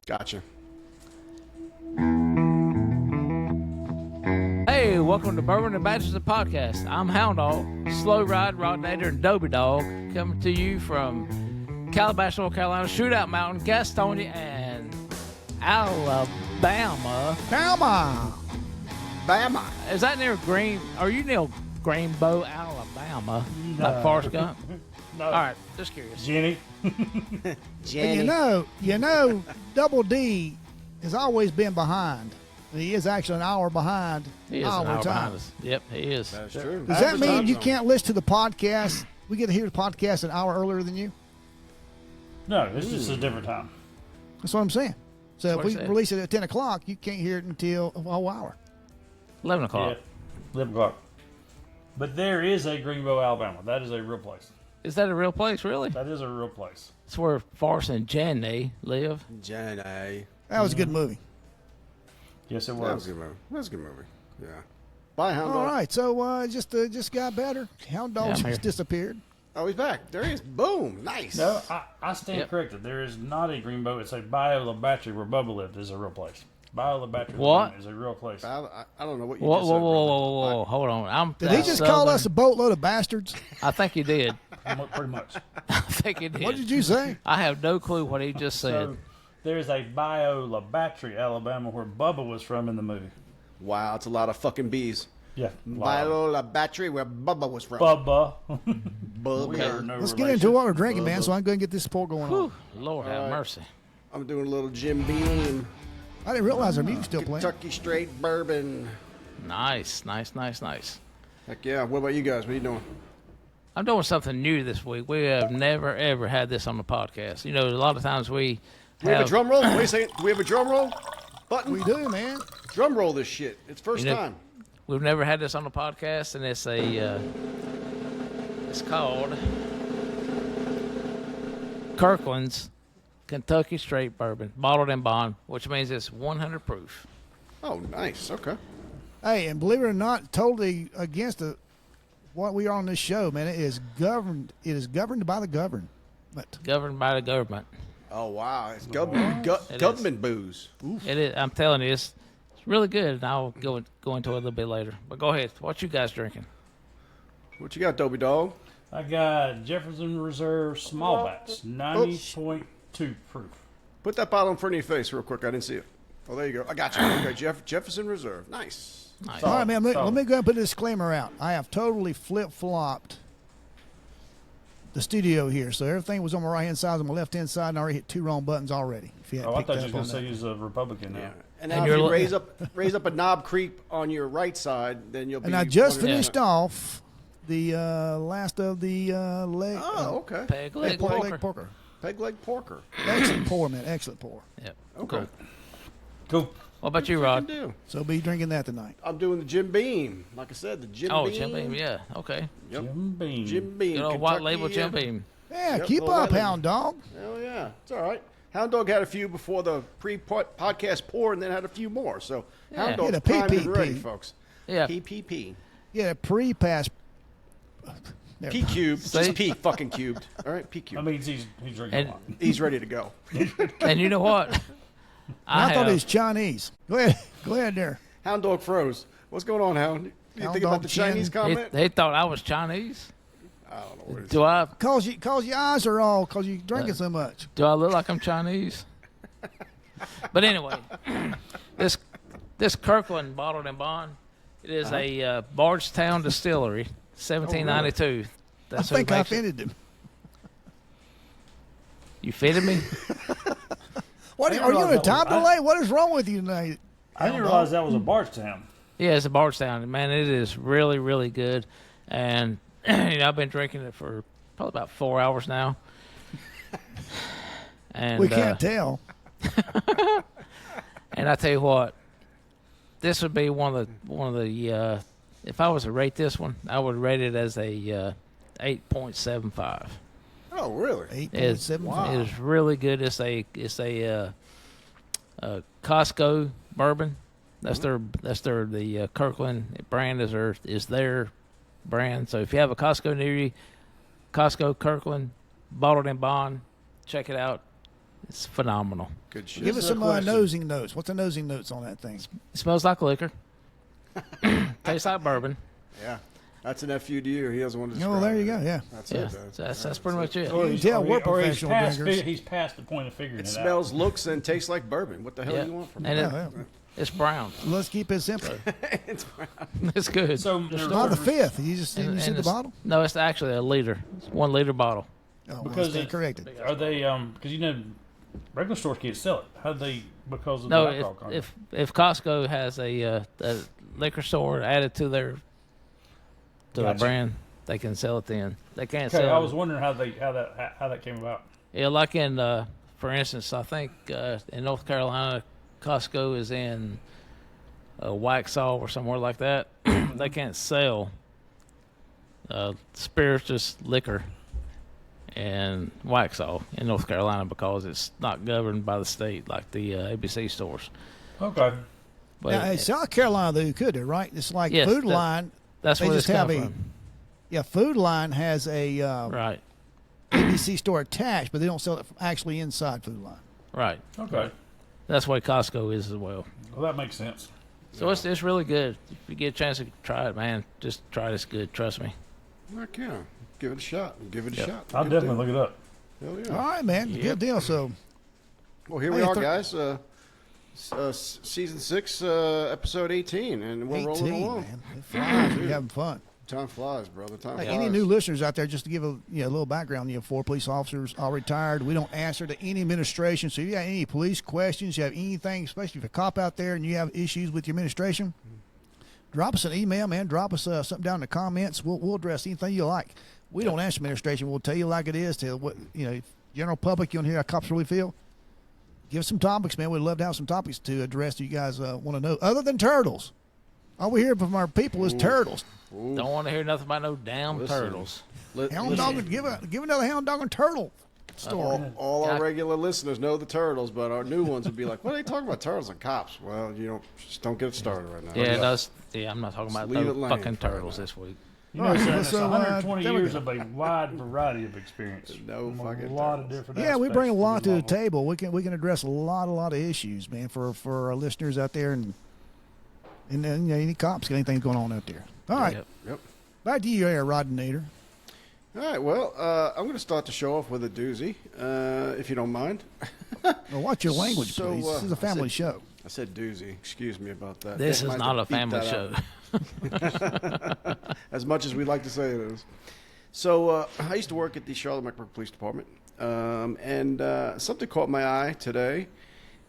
Gotcha. Hey, welcome to Bourbon and Badgers, the podcast. I'm Hound Dog, Slow Ride, Rodnator, and Dobie Dog, coming to you from Calabash, North Carolina, Shootout Mountain, Gastonia, and Alabama. Bama. Is that near Green? Are you near Greenbow, Alabama? No. Like Forrest Gump? No. All right, just curious. Jenny. Jenny. You know, Double D has always been behind. He is actually an hour behind. He is an hour behind us. Yep, he is. That's true. Does that mean you can't listen to the podcast? We get to hear the podcast an hour earlier than you? No, it's just a different time. That's what I'm saying. So That's if what we he said. release it at 10 o'clock, you can't hear it until a whole hour. 11 o'clock. Yeah, 11 o'clock. But there is a Greenbow, Alabama. That is a real place. Is that a real place, really? That is a real place. It's where Forrest and Jenny live. Jenny. That was a good movie. Yes, it That was was. a good movie. That was a good movie. Yeah. Bye, Hound All Dog. right, so just got better. Hound Dog Yeah, I'm just here. disappeared. Oh, he's back. There he is. Boom. Nice. No, I stand Yep. corrected. There is not a Greenbow. It's a Biola Battery where Bubba lived is a real place. Biola Battery What? is a real place. I don't know what you Whoa, just whoa, said. whoa, brother. whoa, whoa, hold on. Did he just call us a boatload of bastards? I think he did. Pretty much. I think he did. What did you say? I have no clue what he just said. So there's a Biola Battery, Alabama, where Bubba was from in the movie. Wow, it's a lot of fucking bees. Yeah. Viola Battery, where Bubba was from. Bubba. Bubba. We are no Let's get relation. into what we're drinking, man, so I can go and get this pour going on. Whew, Lord have right. mercy. I'm doing a little Jim Beam, I didn't realize our music's still playing. Kentucky Straight Bourbon. Nice. Heck yeah. What about you guys? What are you doing? I'm doing something new this week. We have never, ever had this on the podcast. You know, a lot of times we Do we have a drum roll? Wait a second. Do we have a drum roll? Button? We do, man. Drum roll this shit. It's first You know- time. We've never had this on the podcast, and it's it's called Kirkland's Kentucky Straight Bourbon, bottled in bond, which means it's 100 proof. Oh, nice. Okay. Hey, and believe it or not, totally against what we are on this show, man. It is governed. It is governed by the government. Governed by the government. Oh, wow. It's government, It government booze. Oof. It is. I'm telling you, it's really good, and I'll go into it a little bit later. But go ahead. What you guys drinking? What you got, Dobie Dog? I got Jefferson Reserve Small Batch, 90.2 proof. Put that bottle in front of your face real quick. I didn't see it. Oh, there you go. I got you. Okay, Jefferson Reserve. Nice. Nice. All right, man. Let solid. me go and put a disclaimer out. I have totally flip-flopped the studio here, so everything was on my right hand side, on my left hand side, and I already hit 2 wrong buttons already. If you had Oh, I picked thought you up was going on to say that. he was a Republican now. Yeah. And And then if you're you lo- raise up a knob creep on your right side, then you'll be. And I just 100%. finished off the last of the leg. Oh, okay. Peg leg porker. leg porker. Peg leg porker. Excellent pour, man. Excellent pour. Yep. Okay. Cool. Cool. What about you, Can Rod? do. So be drinking that tonight. I'm doing the Jim Beam. Like I said, the Jim Oh, Beam. Jim Beam. Yeah. Okay. Yep. Jim Beam. Jim Beam. Good old white Kentucky, label Jim Beam. Yeah, Yep, keep little up, white Hound Dog. Hell yeah. It's all right. Hound Dog had a few before the pre-podcast pour and then had a few more. So Yeah. Hound Dog's Yeah, the primed and PPP. ready, folks. Yeah. PPP. Yeah, pre-pass. P cubed. See? Just P fucking cubed. All right, P That cubed. means he's drinking And- a lot. He's ready to go. And you know what? I thought have- it was Chinese. Go ahead. Go ahead there. Hound Dog froze. What's going on, Hound? You Hound think about Dog the Chinese Chin. comment? They thought I was Chinese. I don't know what it is. Do I? Cause your eyes are all cause you drinking so much. Do I look like I'm Chinese? But anyway, this Kirkland bottled in bond. It is a Bardstown distillery, 1792. I That's who think I makes it. offended him. You fitted me? What I didn't are you on a realize that time was- delay? What is wrong with you tonight? I didn't realize that was a Bardstown. Yeah, it's a Bardstown. Man, it is really, really good. And you know, I've been drinking it for probably about 4 hours now. And We can't tell. And I tell you what, this would be one of the. If I was to rate this one, I would rate it as a 8.75. Oh, really? 8.75. It is really good. It's a Costco bourbon. That's the Kirkland brand is their brand. So if you have a Costco near you, Costco Kirkland bottled in bond, check it out. It's phenomenal. Good shit. Give us is a some question. nosing notes. What's the nosing notes on that thing? It smells like liquor. Tastes like bourbon. Yeah. That's an FU to you. He doesn't want to describe Oh, there you it. go. Yeah. That's Yeah, it. so that's pretty much it. Or You can tell we're professional drinkers. He's past the point of figuring It it smells, looks, and tastes like bourbon. What the hell Yeah. do you want from And it? Yeah, yeah. it's brown. Let's keep it simple. It's good. out. So Not the fifth. You just didn't see the it's- bottle? No, it's actually a liter. It's 1 liter bottle. Oh, well, because stand corrected. are they because regular stores can't sell it. How do they because of No, the alcohol content? if Costco has a liquor store added to their Gotcha. brand, they can sell it then. They can't Okay, sell I it. was wondering how that came about. Yeah, like in, for instance, I think in North Carolina, Costco is in Waxhaw or somewhere like that. They can't sell spirituous liquor in Waxhaw in North Carolina because it's not governed by the state like the ABC stores. Okay. But Now, in South Carolina, though, you could do, right? It's like Yes, Food that- Line. that's they where just this have comes a- from. Yeah, Food Line has a Right, ABC store attached, but they don't sell it actually inside Food Line. right. Okay. That's why Costco is as well. Well, that makes sense. So it's really good. If you get a chance to try it, man, just try it. It's good. Trust me. Heck yeah. Give it a shot. Give it a Yep. shot. I'll Good definitely deal. look it up. Hell yeah. All right, man. Yep. Good deal. So, Well, here we Hey, are, guys. Season 6, episode 18, and we're 18, rolling along. man. It flies. We're having fun. Time flies, brother. Time Hey, flies. any new listeners out there, just to give a little background, 4 police officers, all retired. We don't answer to any administration. So if you got any police questions, you have anything, especially if you're a cop out there and you have issues with your administration, drop us an email, man. Drop us something down in the comments. We'll address anything you like. We don't answer administration. We'll tell you like it is. Tell what general public. You want to hear how cops really feel? Give us some topics, man. We'd love to have some topics to address that you guys want to know. Other than turtles, all we hear from our people is turtles. Ooh. Don't want to hear nothing about no damn Listen. turtles. Hound dog, give another hound dog and turtle story. All our Yeah. regular listeners know the turtles, but our new ones would be like, "What are they talking about? Turtles and cops?" Well, just don't get it started right now. Yeah, that's. Yeah, I'm not talking about leave no it laying fucking for right turtles now. this week. You know, So, it's so, 120 there we years go. of a wide variety of experience. No From fucking a lot turtles. of different. Yeah, we aspects bring a lot to the law. table. We can address a lot of issues, man, for our listeners out there, and then any cops got anything going on out there. All right, Yep. Yep. back to you, there, Rodinator. All right. Well, I'm going to start the show off with a doozy, if you don't mind. Well, watch your language, So, please. This is a I family said- show. I said doozy. Excuse me about that. This Might is have not to a beep family that show. out. As much as we like to say it is. So I used to work at the Charlotte Mecklenburg Police Department, and something caught my eye today.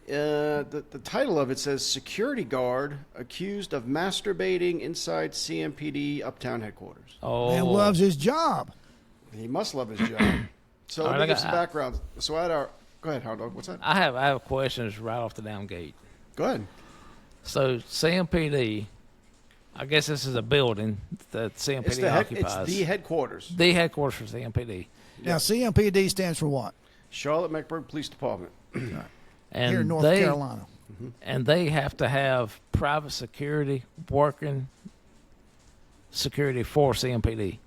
The title of it says "Security Guard Accused of Masturbating Inside CMPD Uptown Headquarters." Oh, Man loves his job. He must love his job. So All let right, me I give some got- background. So I had our. Go ahead, Howard Dog. What's that? I have questions right off the damn gate. Go ahead. So CMPD, I guess this is a building that CMPD It's occupies. the headquarters. The headquarters for CMPD. Now, CMPD stands for what? Charlotte Mecklenburg Police Department. And Here in North they, Carolina. And they have to have private security, working security for CMPD.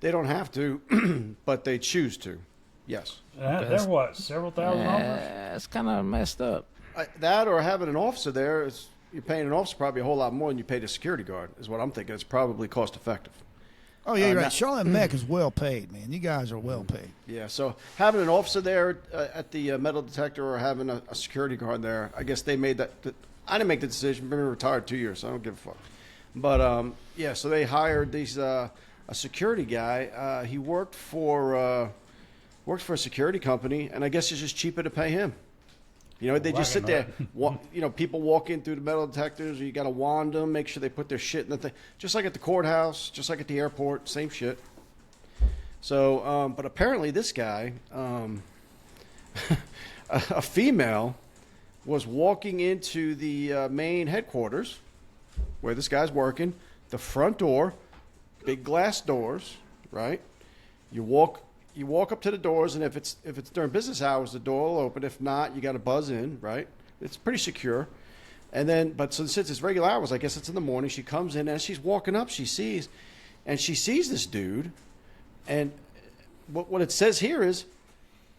They don't have to, but they choose to. Yes. They're what, several thousand dollars? It's kind of messed up. That or having an officer there, you're paying an officer probably a whole lot more than you pay the security guard, is what I'm thinking. It's probably cost effective. Oh, yeah, you're now- right. Charlotte Mech is well paid, man. You guys are well paid. Yeah, so having an officer there at the metal detector or having a security guard there, I guess they made that. I didn't make the decision. I've been retired 2 years, so I don't give a fuck. But, yeah, so they hired a security guy. He worked for a security company, and I guess it's just cheaper to pay him. You know, they just sit there. People walk in through the metal detectors. You got to wand them, make sure they put their shit in the thing. Just like at the courthouse, just like at the airport, same shit. So, but apparently this guy, a female, was walking into the main headquarters where this guy's working. The front door, big glass doors, right? You walk up to the doors, and if it's during business hours, the door will open. If not, you got to buzz in, right? It's pretty secure. And then, but since it's regular hours, I guess it's in the morning. She comes in, and as she's walking up, she sees this dude, and what it says here is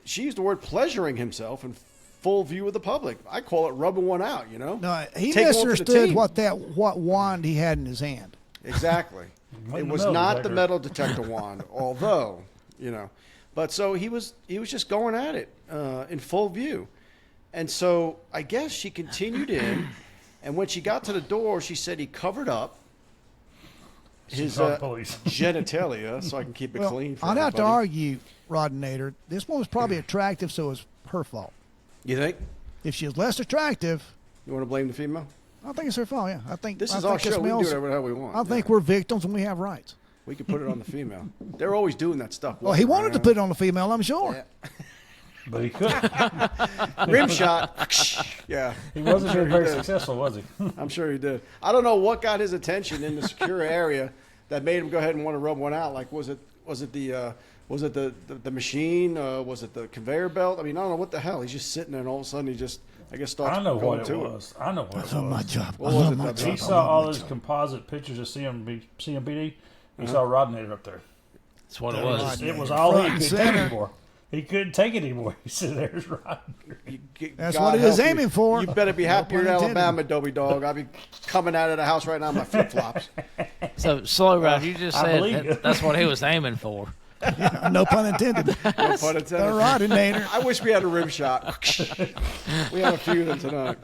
she used the word pleasuring himself in full view of the public. I call it rubbing one out, you know? No, he Take one for the misunderstood team. what wand he had in his hand. Exactly. Wasn't It the was metal not detector. the metal detector wand, although, you know. But so he was just going at it in full view. And so I guess she continued in, and when she got to the door, she said he covered up his called the police. genitalia so I can keep it Well, clean for I'd have to everybody. argue, Rodinator, this one was probably attractive, so it was her fault. You think? If she was less attractive, You want to blame the female? I think it's her fault. Yeah, I think This I is think our show. We can do males- whatever the hell we want. I think Yeah. we're victims and we have rights. We could put it on the female. They're always doing that stuff. Well, he walking wanted to around. put it on the female, I'm sure. Yeah. But he couldn't. Rim shot. Yeah. He wasn't Sure he very did. successful, was he? I'm sure he did. I don't know what got his attention in the secure area that made him go ahead and want to rub one out. Like, was it the machine? Was it the conveyor belt? I mean, I don't know what the hell. He's just sitting there, and all of a sudden he just, I guess, starts I know going what it to was. I know what That's it on my was. job. What I was love it, my Doug? job. He I saw love all my those job. composite pictures of CMPD. He Uh-huh. saw Rodinator up there. That's what it It was. was, it was all he Front and could take center. anymore. He couldn't take it anymore. He said, "There's Rodinator." That's God what he was help you. aiming for. You better be No happy you're in pun intended. Alabama, Dobie Dog. I'll be coming out of the house right now in my flip flops. So, Slow Ride, you just I said believe you. that's what he was aiming for. No pun intended. No pun intended. The Rodinator. I wish we had a rim shot. We had a few of them tonight.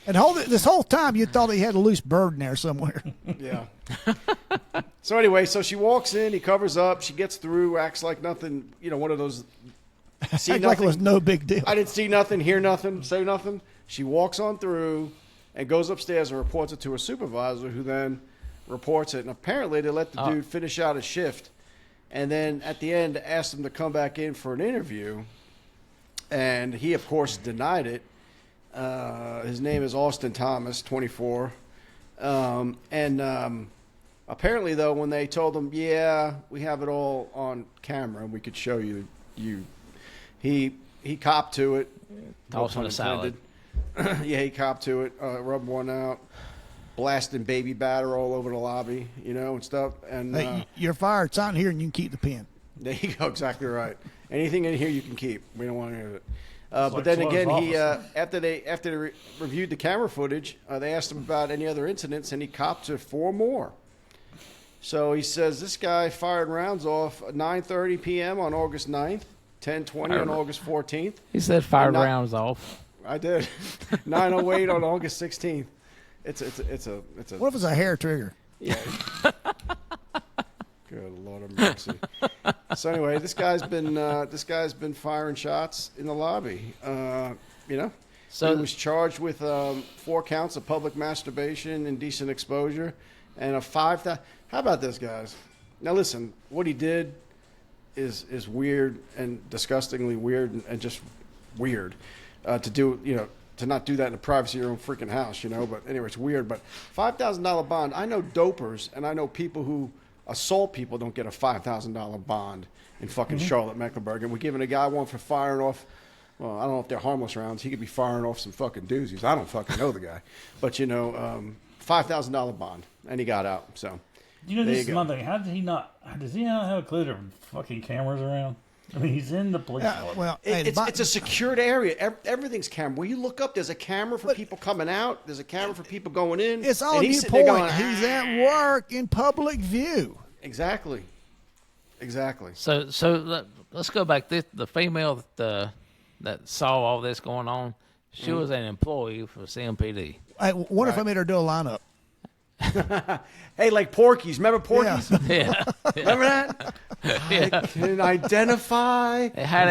And this whole time you thought he had a loose bird in there somewhere. Yeah. So anyway, so she walks in, he covers up, she gets through, acts like nothing, you know, one of those see Act like it was nothing. no big deal. I didn't see nothing, hear nothing, say nothing. She walks on through and goes upstairs and reports it to her supervisor, who then reports it. And apparently they let the dude finish out his shift. And then at the end asked him to come back in for an interview. And he, of course, denied it. His name is Austin Thomas, 24. Apparently, though, when they told him, yeah, we have it all on camera and we could show you, he copped to it. Toss him pun a salad. intended. Yeah, he copped to it, rubbed one out, blasting baby batter all over the lobby, you know, and stuff. And Hey, you're fired. It's out here and you can keep the pen. there you go, exactly right. Anything in here you can keep. We don't want any of it. But like then Flo's again, he office. after they reviewed the camera footage, they asked him about any other incidents, and he copped to 4 more. So he says this guy fired rounds off at 9:30 p.m. on August 9th, 10:20 on August 14th. He said fired Not- rounds off. I did. 9:08 on August 16th. It's a What if it's a hair trigger? yeah. Good Lord of mercy. So anyway, this guy's been firing shots in the lobby. You know, So he was charged with 4 counts of public masturbation, indecent exposure, and a 5,000. How about this, guys? Now listen, what he did is weird and disgustingly weird and just weird to do. You know, to not do that in the privacy of your own freaking house. You know, but anyway, it's weird. But $5,000 bond. I know dopers and I know people who assault people don't get a $5,000 bond in fucking Charlotte, Mecklenburg. And we're giving a guy one for firing off, well, I don't know if they're harmless rounds. He could be firing off some fucking doozies. I don't fucking know the guy. But, you know, $5,000 bond. And he got out. So, You know, There this you is go. my thing. How did he not? Does he not have a clue there are fucking cameras around? I mean, he's in the police department. Well, hey, it's a secured area. Everything's camera. When you look up, there's a camera for people coming out. There's a camera for people going in. it's on and your he's sitting there point. going, He's at work in public view. Exactly. Exactly. So let's go back. The female that saw all this going on, she was an employee for CMPD. I wonder if I made her do a lineup. Hey, like Porky's. Remember Porky's? Yeah, Remember that? I can identify. it had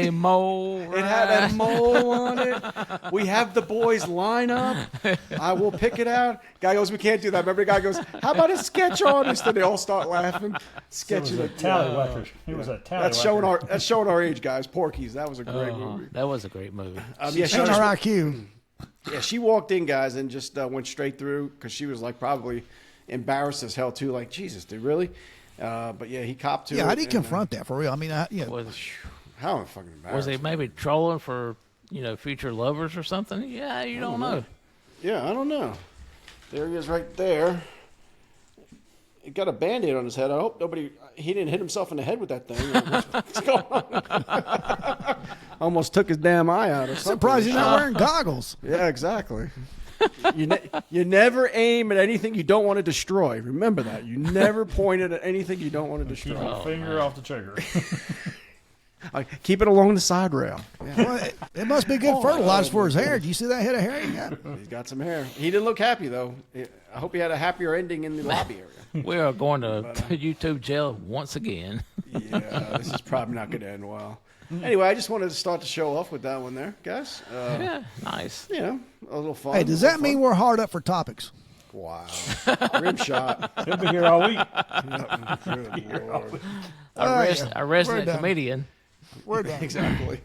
a mole. It had a mole on it. We have the boys line up. I will pick it out. Guy goes, we can't do that. Remember the guy goes, how about a sketch artist? And they all start laughing. It Sketching was a it. tallywhacker. It was a tallywhacker. That's showing our age, guys. Porky's. That was a great movie. That was a great movie. Yeah, she And just- her IQ. Yeah, she walked in, guys, and just went straight through because she was like probably embarrassed as hell too. Like, Jesus, dude, really? But yeah, he copped to it. Yeah, how do you and, confront that for real? I mean, Was how am I fucking embarrassed? was he maybe trolling for future lovers or something? Yeah, you don't know. Yeah, I don't know. There he is, right there. he got a Band-Aid on his head. I hope he didn't hit himself in the head with that thing. What's going on? Almost took his damn eye out or something. Surprised he's not wearing goggles. Yeah, exactly. You never aim at anything you don't want to destroy. Remember that. You never point it at anything you don't want to Keep destroy. my finger off the trigger. Keep it along the side rail. Yeah. Well, it must be good fertilizer for his hair. Do you see that head of hair he got? He's got some hair. He didn't look happy, though. I hope he had a happier ending in the lobby area. We are going to YouTube jail once again. Yeah, this is probably not going to end well. Anyway, I just wanted to start the show off with that one there, guys. Yeah, nice. You know, a little fun. Hey, does that mean we're hard up for topics? Wow. Rim shot. He'll be here all week. Good Lord. A resident done. comedian. We're done. Exactly.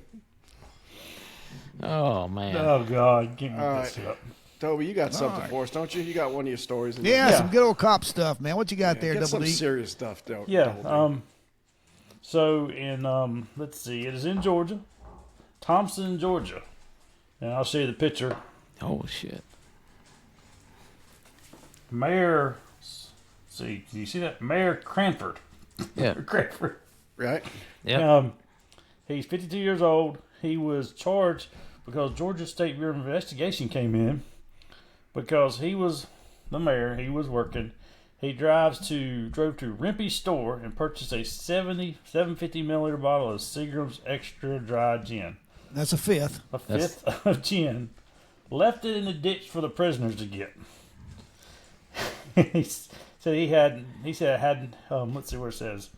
Oh, man. Oh, God. Give me All this right. up. Toby, you got something right. for us, don't you? You got one of your stories. In Yeah, there. some good old cop stuff, man. What you got there, Get Double some D? serious stuff, though. Yeah. Double D. So in let's see, it is in Georgia, Thompson, Georgia, and I'll show you the picture. Oh, shit. Mayor, see, do you see that? Mayor Cranford. Yeah. Cranford. Right? Yeah. He's 52 years old. He was charged because Georgia State Bureau of Investigation came in because he was the mayor. He was working. He drove to Rimpey's store and purchased a 750 milliliter bottle of Seagram's Extra Dry Gin. That's a fifth. A fifth of gin. Left it in the ditch for the prisoners to get. He said it had, let's see where it says.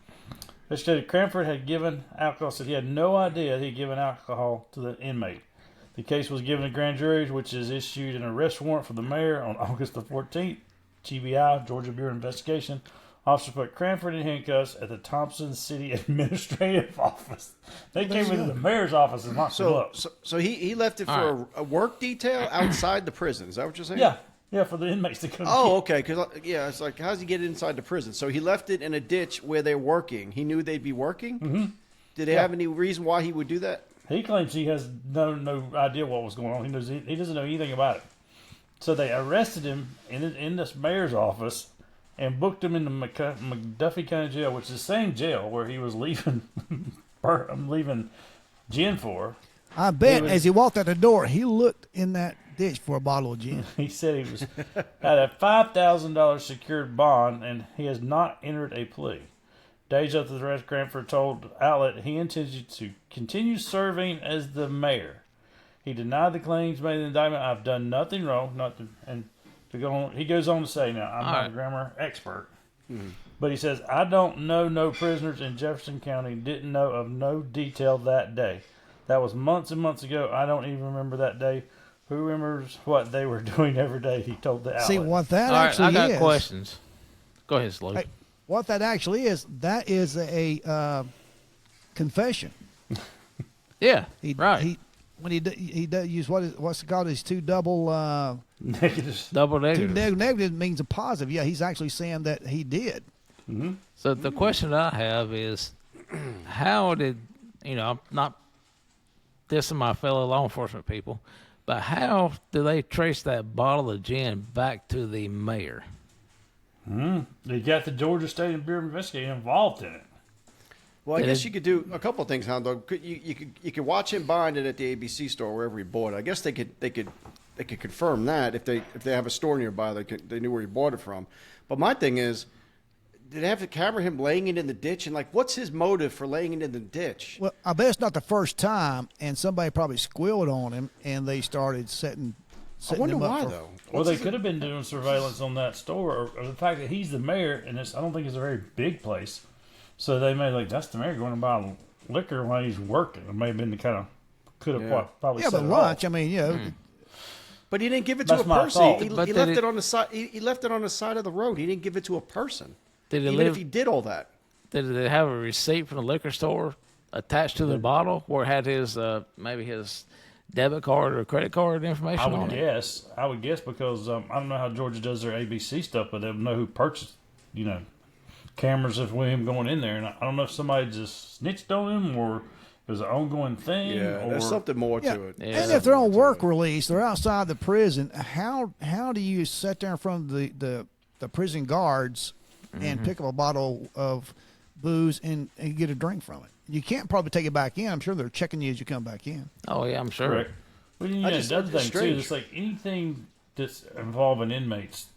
It said Cranford had given alcohol, said he had no idea he'd given alcohol to the inmate. The case was given to grand jury, which is issued an arrest warrant for the mayor on August the 14th. GBI, Georgia Bureau of Investigation. Officer put Cranford in handcuffs at the Thompson City Administrative Office. They came into the mayor's office and locked him up. So he left it for a work detail outside the prison. Is that what you're saying? Yeah, for the inmates to come. Oh, okay. Because it's like, how's he get inside the prison? So he left it in a ditch where they're working. He knew they'd be working. Mm-hmm. Did they have any reason why he would do that? He claims he has no idea what was going on. He doesn't know anything about it. So they arrested him in this mayor's office and booked him in the McDuffie County Jail, which is the same jail where he was leaving gin for. I bet as he walked out the door, he looked in that ditch for a bottle of gin. He said he had a $5,000 secured bond, and he has not entered a plea. Days after the arrest, Cranford told Alec he intended to continue serving as the mayor. He denied the claims made in the indictment. I've done nothing wrong. He goes on to say, now, I'm not a grammar expert. Mm-hmm. But he says, I don't know no prisoners in Jefferson County, didn't know of no detail that day. That was months and months ago. I don't even remember that day. Who remembers what they were doing every day, he told the outlet. See, what that All right, actually I got is. questions. Go ahead, Slow. Hey, what that actually is, that is a confession. Yeah, He when he does use what's it called, his two double Negatives. double two negative. negative means a positive. Yeah, he's actually saying that he did. Mm-hmm. So the question I have is, how did, I'm not dissing my fellow law enforcement people, but how do they trace that bottle of gin back to the mayor? They got the Georgia State Bureau of Investigation involved in it. Well, I guess you could do a couple of things, Hound Dog. You could watch him buying it at the ABC store wherever he bought it. I guess they could confirm that if they have a store nearby, they knew where he bought it from. But my thing is, did they have to camera him laying it in the ditch? And what's his motive for laying it in the ditch? Well, I bet it's not the first time, and somebody probably squealed on him, and they started setting I wonder him up why for, though. Well, they could have been doing surveillance on that store, or the fact that he's the mayor, and I don't think it's a very big place. So they may that's the mayor going to buy liquor while he's working. It may have been the kind of could have probably. Yeah, set but it lunch. off. I mean, But he didn't give it to That's a my person. thought. He But left it on the side. He left it on the side of the road. He didn't give it to a person. Did Even if he did all that. Did they have a receipt from the liquor store attached to the bottle where it had his maybe his debit card or credit card information I on would it? guess. I would guess because I don't know how Georgia does their ABC stuff, but they'll know who purchased, cameras of him going in there. And I don't know if somebody just snitched on him or it was an ongoing thing. Yeah, or, there's something more yeah. to it. Yeah. And if they're on work release, they're outside the prison. How do you sit there in front of the prison guards and pick up a bottle of booze and get a drink from it. You can't probably take it back in. I'm sure they're checking you as you come back in. Oh yeah, I'm sure. Correct. Well, you know, just- the other it's thing too, strange. it's like anything that's involving inmates,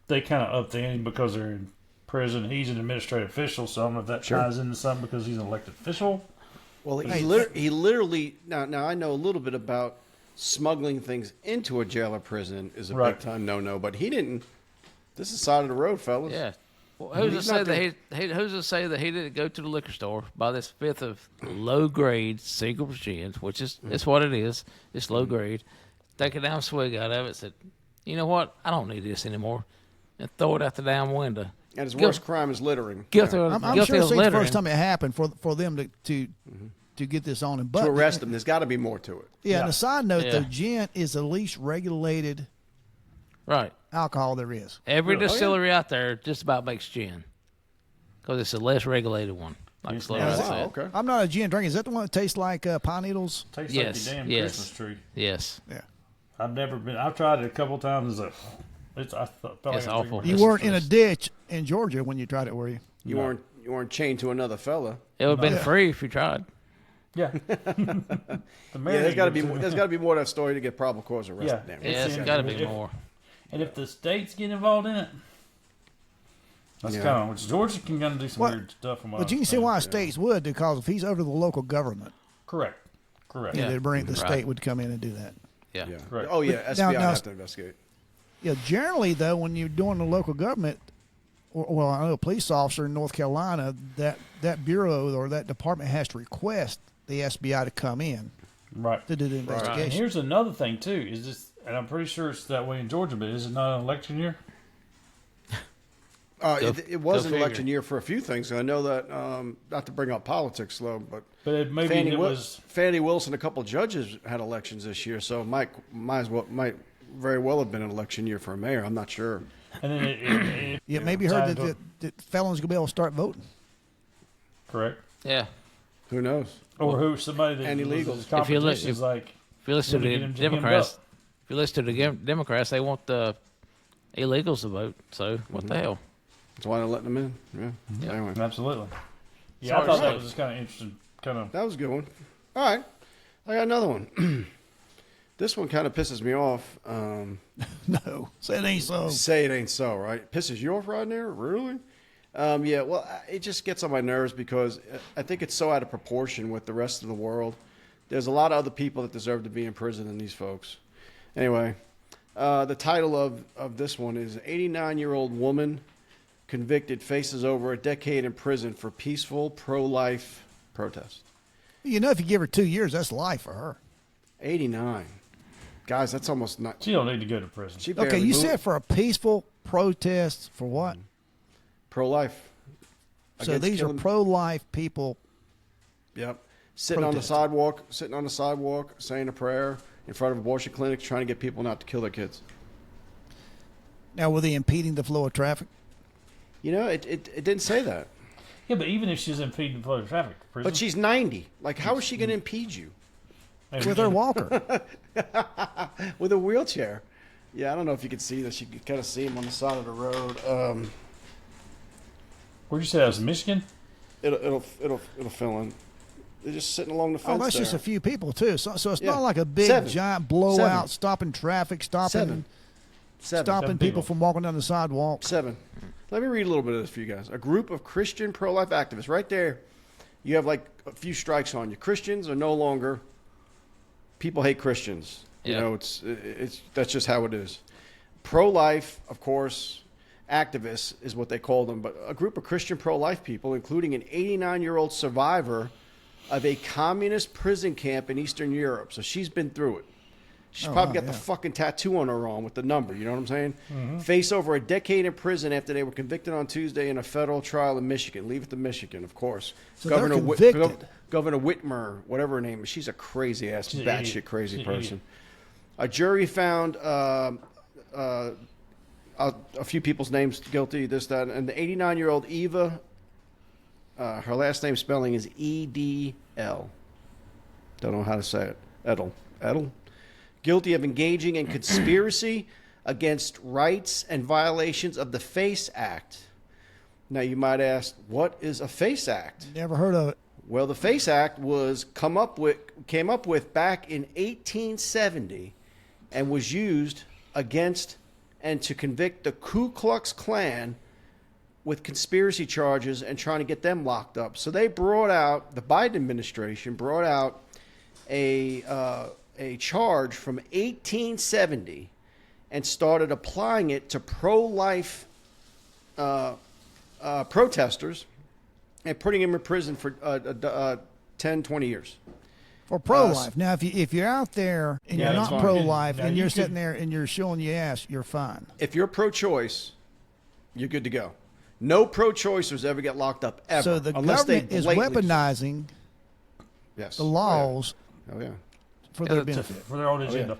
they kind of up the ante because they're in prison. He's an administrative official, so I don't know if that Sure. ties into something because he's an elected official. Well, Hey, he literally now I know a little bit about smuggling things into a jail or prison is a Right. big time no, but he didn't. This is side of the road, fellas. Yeah. Well, who's to He's say not that who's to say that he didn't go to the liquor store, buy this fifth of low grade single gins, which is it's what it is. It's low grade. Take a down swig out of it. Said, you know what? I don't need this anymore, and throw it out the damn window. And his Guil- worst crime is littering. Guilty, Yeah. of, I'm guilty sure it's of the littering. first time it happened for them to get this on him. But To arrest him, there's got to be more to it. yeah, and Yeah. a side note, Yeah. though, gin is the least regulated Right. alcohol there is. Every Really? distillery out there just about makes gin because it's a less regulated one. Like Yes, Slow yeah. Ride Wow, said. okay. I'm not a gin drinker. Is that the one that tastes like pine needles? Tastes Yes, like the damn yes. Christmas tree. Yes. Yeah. I've never been. I've tried it a couple times. I felt It's like I was awful. drinking You Yes, weren't in a yes. ditch in Georgia when you tried it, were you? You No. weren't chained to another fella. It would have been Yeah. free if you tried. Yeah. Yeah, there's got to be more. There's got to be more to that story to get probable cause arrested. Yeah. Damn. Yeah, It's it's in- got to be if- more. And if the states get involved in it, that's Yeah. kind of which Georgia can kind of do some What- weird stuff. From what But you I can see understand. why states would, because if he's over the local government, Correct. Correct. yeah, Yeah. they'd bring the Right. state would come in and do that. Yeah. Yeah. Right. Oh yeah, But SBI now- have to investigate. Yeah, generally though, when you're doing the local government, well, I know a police officer in North Carolina, that bureau or that department has to request the SBI to come in Right. to do the And investigation. here's another thing too: is this, and I'm pretty sure it's that way in Georgia, but is it not an election year? It was go an election figure. year for a few things. I know that not to bring up politics, slow, but But maybe Fannie, it was. Fannie Wilson, a couple judges had elections this year, so might very well have been an election year for a mayor. I'm not sure. And then it Yeah, maybe heard tied that, to- that felons gonna be able to start voting. correct. Yeah. Who knows? Or who somebody that And loses illegals. If you look- competition is like If you listen Wanna to get the him jammed Democrats, up. if you listen to the Democrats, they want the illegals to vote. So what the hell? That's why they're letting them in. Yeah. Yeah. Anyway, absolutely. Yeah, Sorry, I thought that sorry. was just kind of interesting. Kind of that was a good one. All right, I got another one. This one kind of pisses me off. No, say it ain't so. Say it ain't so, right? Pisses you off right there? Really? Yeah, well, it just gets on my nerves because I think it's so out of proportion with the rest of the world. There's a lot of other people that deserve to be in prison than these folks. Anyway, the title of this one is 89-year-old woman convicted faces over a decade in prison for peaceful pro-life protest. You know, if you give her 2 years, that's life for her. 89. Guys, that's almost not... she don't need to go to prison. She Okay, barely you moved. said for a peaceful protest for what? Pro-life. So Against these are killing- pro-life people. Yep. Sitting on the sidewalk, saying a prayer in front of abortion clinics, trying to get people not to kill their kids. Now, were they impeding the flow of traffic? You know, it didn't say that. Yeah, but even if she's impeding the flow of traffic, prison. But she's 90. Like, how is she going to impede you maybe- With her walker. with a wheelchair? Yeah, I don't know if you could see this. You could kind of see him on the side of the road. Where'd you say that was Michigan? It'll fill in. They're just sitting along the fence. Oh, that's just there. a few people, too. So it's Yeah. not like a big, 7. giant blowout, 7. stopping traffic, stopping Seven. stopping Seven people people. from walking down the sidewalk. 7. Let me read a little bit of this for you guys. A group of Christian pro-life activists. Right there, you have like a few strikes on you. Christians are no longer. People hate Christians. You Yeah. know, it's that's just how it is. Pro-life, of course, activists is what they call them. But a group of Christian pro-life people, including an 89-year-old survivor of a communist prison camp in Eastern Europe. So she's been through it. She's Oh, probably wow, got the yeah. fucking tattoo on her arm with the number. You know what I'm saying? Mm-hmm. Face over a decade in prison after they were convicted on Tuesday in a federal trial in Michigan. Leave it to Michigan, of course. So they're convicted. Governor Whitmer, whatever her name is, she's a crazy ass, She's an batshit idiot. crazy She's an person. A jury found a few people's names guilty. This, that, and the 89-year-old Eva. Her last name spelling is EDL. Don't know how to say it. Edel. Guilty of engaging in conspiracy against rights and violations of the FACE Act, Now you might ask, what is a FACE Act? Never heard of it. Well, the FACE Act was came up with back in 1870 and was used against and to convict the Ku Klux Klan with conspiracy charges and trying to get them locked up. So they brought out, the Biden administration brought out a charge from 1870 and started applying it to pro-life protesters and putting them in prison for 10, 20 years. For pro-life. Now, if you're out there and Yeah, you're that's not fine. pro-life Now, and you you're could- sitting there and you're showing your ass, you're fine. If you're pro-choice, you're good to go. No pro-choicers ever get locked up ever, So the unless they government is blatantly- weaponizing yes. the laws Oh yeah. for Yeah, their to- benefit. For their own Oh, yeah. agenda.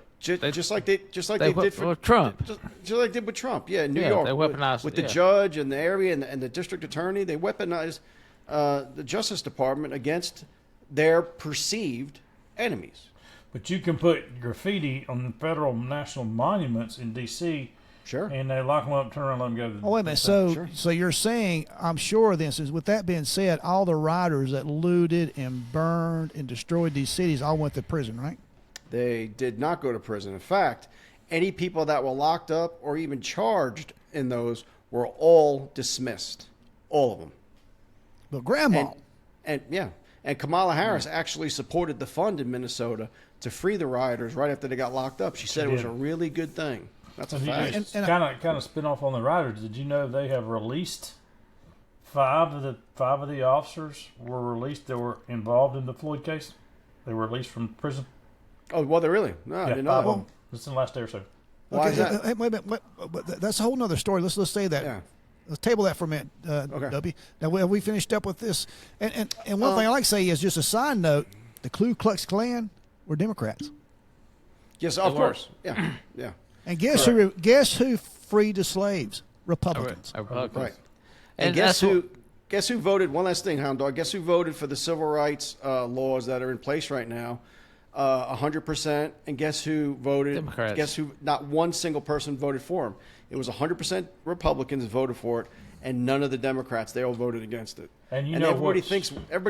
Just like they They did for with Trump. Just like they did with Trump, yeah, in New Yeah, York. they weaponized with it, the yeah. judge and the area and the district attorney. They weaponized the Justice Department against their perceived enemies. But you can put graffiti on the federal national monuments in D.C. Sure. and they lock them up, turn around, and let them go. Oh, wait a minute. So, Sure. so you're saying, I'm sure this is, with that being said, all the rioters that looted and burned and destroyed these cities all went to prison, right? They did not go to prison. In fact, any people that were locked up or even charged in those were all dismissed. All of them. But grandma, And Kamala Harris actually supported the fund in Minnesota to free the rioters right after they got locked up. She said it was did. a really good thing. That's a So fact. And- kind of spin off on the riders. Did you know they have released five of the officers were released that were involved in the Floyd case? They were released from prison. Oh, well, they really? No, I didn't know five that. of them. Just in the last day or so. Why is that? Wait a minute. But that's a whole nother story. Let's say that. Yeah. Let's table that for a minute, Okay. W. Now, we finished up with this. And one thing I like to say is just a side note, the Ku Klux Klan were Democrats. Yes, of They were. course. Yeah, yeah. And guess who freed the slaves? Republicans. Republicans. Right. And, And guess that's who? Guess who voted? One last thing, Hound Dog. Guess who voted for the civil rights laws that are in place right now? 100%. And guess who voted? Democrats. Guess who? Not one single person voted for him. It was 100% Republicans voted for it, and none of the Democrats. They all voted against it. And you and know everybody what's-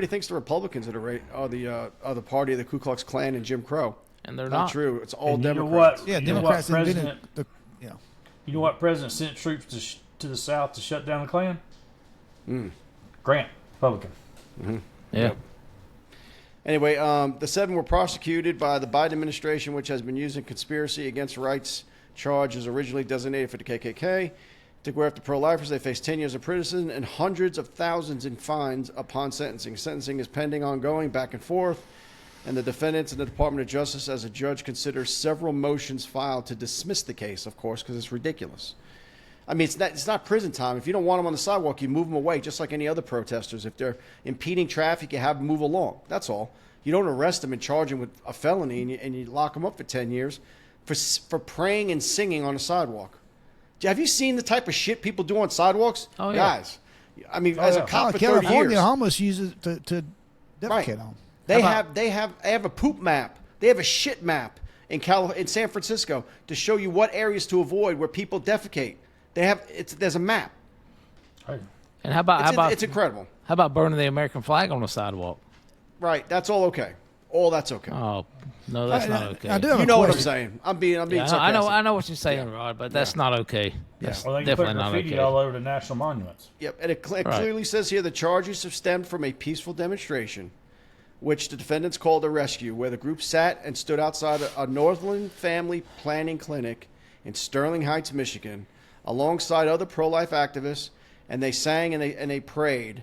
thinks the Republicans are the party of the Ku Klux Klan and Jim Crow. And they're Not not. true. It's all And you know Democrats. what? Yeah, You know Democrats what invented president? yeah. You know what president sent troops to the South to shut down the Klan? Grant, Republican. Yeah. Anyway, the 7 were prosecuted by the Biden administration, which has been using conspiracy against rights charges originally designated for the KKK. To go after pro-lifers, they face 10 years of prison and hundreds of thousands in fines upon sentencing. Sentencing is pending ongoing, back and forth. And the defendants and the Department of Justice, as a judge, considers several motions filed to dismiss the case, of course, because it's ridiculous. I mean, it's not prison time. If you don't want them on the sidewalk, you move them away, just like any other protesters. If they're impeding traffic, you have them move along. That's all. You don't arrest them and charge them with a felony, and you lock them up for 10 years for praying and singing on the sidewalk. Have you seen the type of shit people do on sidewalks? Oh, yeah. Guys, I mean, as a yeah. cop for 30 California years. homeless uses it to defecate on. They How have a poop map. They have a shit map in San Francisco to show you what areas to avoid where people defecate. There's a map. Hey, And how about It's incredible. how about burning the American flag on the sidewalk? Right. That's all okay. All that's okay. Oh no, that's not okay. I do have You a know what I'm question. saying. I'm being Yeah, sarcastic. I know what you're saying, Rod, but that's not okay. That's well, they can put definitely not graffiti okay. all over the national monuments. Yep. And it Right. clearly says here the charges have stemmed from a peaceful demonstration, which the defendants called a rescue, where the group sat and stood outside a Northland Family Planning Clinic in Sterling Heights, Michigan, alongside other pro-life activists, and they sang and they prayed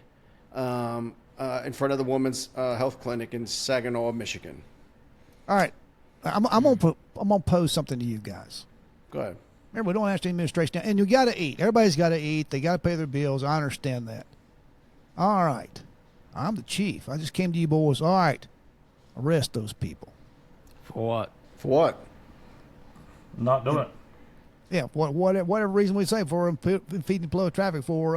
in front of the Women's Health Clinic in Saginaw, Michigan. All right, I'm gonna pose something to you guys. Go ahead. Remember, we don't ask the administration, and you got to eat. Everybody's got to eat. They got to pay their bills. I understand that. All right, I'm the chief. I just came to you boys. All right, arrest those people. For what? For what? Not doing it. Yeah, whatever reason we say for impeding the flow of traffic, for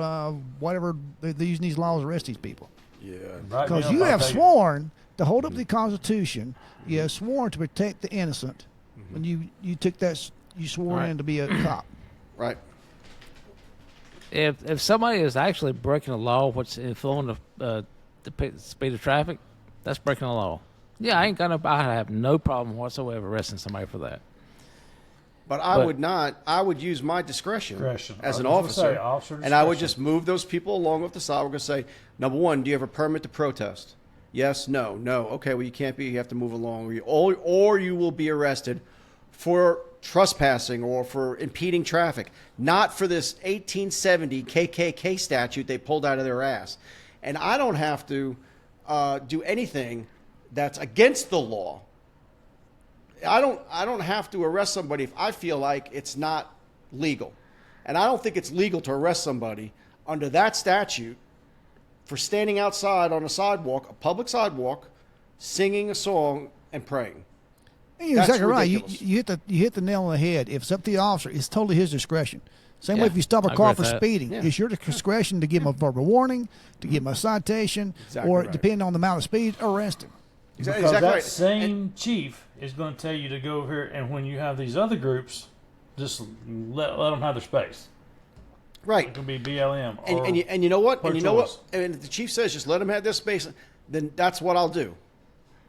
whatever they're using these laws to arrest these people. Yeah. Right Because now, you I'll have tell sworn to hold up the Constitution. You have sworn to protect the innocent. When you took that, you swore Right. in to be a cop. Right. if somebody is actually breaking the law, what's influencing the speed of traffic, that's breaking the law. Yeah, I have no problem whatsoever arresting somebody for that. But I would not. I would use my discretion as an officer, and I would just move those people along with the sidewalk and say, number one, do you have a permit to protest? Yes, no, no. Okay, well, you can't be. You have to move along, or you will be arrested for trespassing or for impeding traffic, not for this 1870 KKK statute they pulled out of their ass. And I don't have to do anything that's against the law. I don't have to arrest somebody if I feel like it's not legal. And I don't think it's legal to arrest somebody under that statute for standing outside on a sidewalk, a public sidewalk, singing a song and praying. You're exactly right. You hit the nail on the head. If it's up to the officer, it's totally his discretion. Same way if you stop a car for speeding, it's your discretion to give him a verbal warning, to give him a citation, or depending on the amount of speed, arrest him. Because that same chief is going to tell you to go over here, and when you have these other groups, just let them have their space. Right. It can be BLM. And you know what? And you know what? And if the chief says just let them have their space, then that's what I'll do.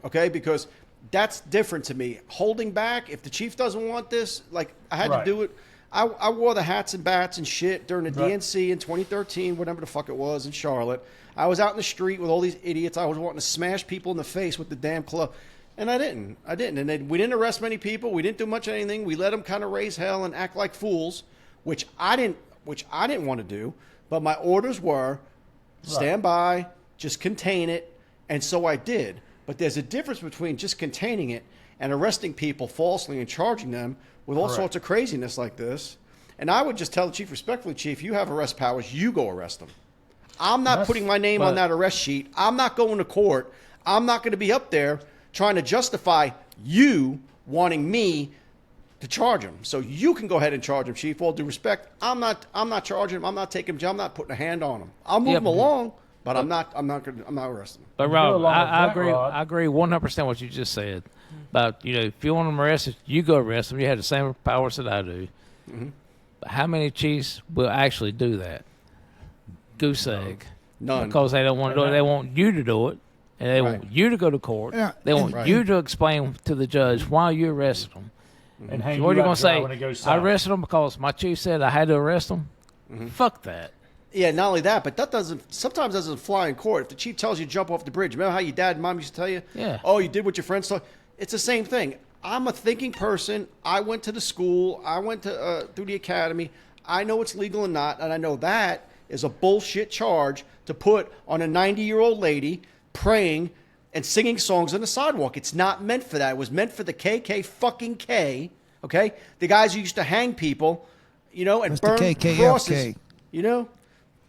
Okay? Because that's different to me. Holding back, if the chief doesn't want this, like I had to do it. I wore the hats and bats and shit during the DNC in 2013, whatever the fuck it was, in Charlotte. I was out in the street with all these idiots. I was wanting to smash people in the face with the damn club. And I didn't. And then we didn't arrest many people. We didn't do much of anything. We let them kind of raise hell and act like fools, which I didn't want to do. But my orders were stand by, just contain it. And so I did. But there's a difference between just containing it and arresting people falsely and charging them with all sorts of craziness like this. And I would just tell the chief respectfully, Chief, you have arrest powers. You go arrest them. I'm not putting my name on that arrest sheet. I'm not going to court. I'm not going to be up there trying to justify you wanting me to charge him. So you can go ahead and charge him, Chief. All due respect, I'm not charging him. I'm not taking him. I'm not putting a hand on him. I'll move him along, but I'm not arresting him. But Rob, I agree 100% what you just said. About if you want them arrested, you go arrest them. You have the same powers that I do. Mm-hmm. But how many chiefs will actually do that? Goose egg. None. Because they don't want to do it. They want you to do it, and they want you to go to court. Yeah. They want you to explain to the judge why you arrested them. And what are you going to say? I arrested them because my chief said I had to arrest them. Mm-hmm. Fuck that. Yeah, not only that, but that sometimes doesn't fly in court. If the chief tells you to jump off the bridge, remember how your dad and mom used to tell you? Yeah. Oh, you did what your friends told. It's the same thing. I'm a thinking person. I went to the school. I went to through the academy. I know it's legal and not, and I know that is a bullshit charge to put on a 90-year-old lady praying and singing songs on the sidewalk. It's not meant for that. It was meant for the KKK, okay? The guys who used to hang people, and that's burn the crosses.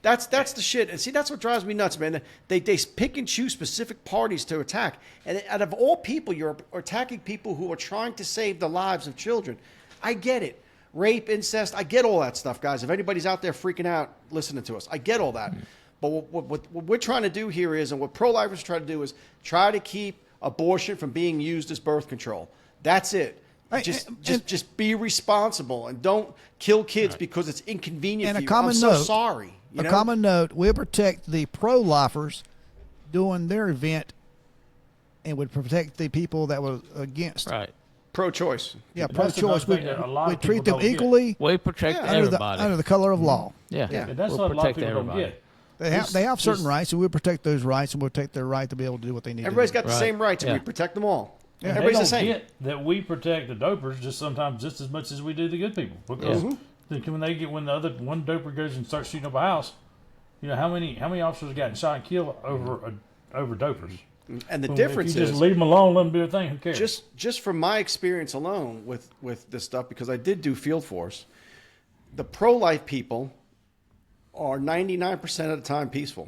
That's the shit. And see, that's what drives me nuts, man. They pick and choose specific parties to attack. And out of all people, you're attacking people who are trying to save the lives of children. I get it. Rape, incest, I get all that stuff, guys. If anybody's out there freaking out listening to us, I get all that. But what we're trying to do here is, and what pro-lifers try to do is try to keep abortion from being used as birth control. That's it. Just be responsible and don't kill kids because it's inconvenient for you. I'm so sorry. A common note, we'll protect the pro-lifers doing their event and would protect the people that were against. Right. Pro-choice. Yeah, pro-choice. We treat them equally. We protect everybody. Under the color of law. Yeah. And that's what a lot of people don't get. They have certain rights, and we'll protect those rights, and we'll protect their right to be able to do what they need Everybody's to do. got the same rights, and we protect them all. Yeah. Everybody's the same. Get that we protect the dopers sometimes just as much as we do the good people. Because when the other one doper goes and starts shooting up a house, how many officers have gotten shot and killed over dopers? And the difference if you just leave them alone, let them do their thing. Who cares? Just from my experience alone with this stuff, because I did do field force, the pro-life people are 99% of the time peaceful.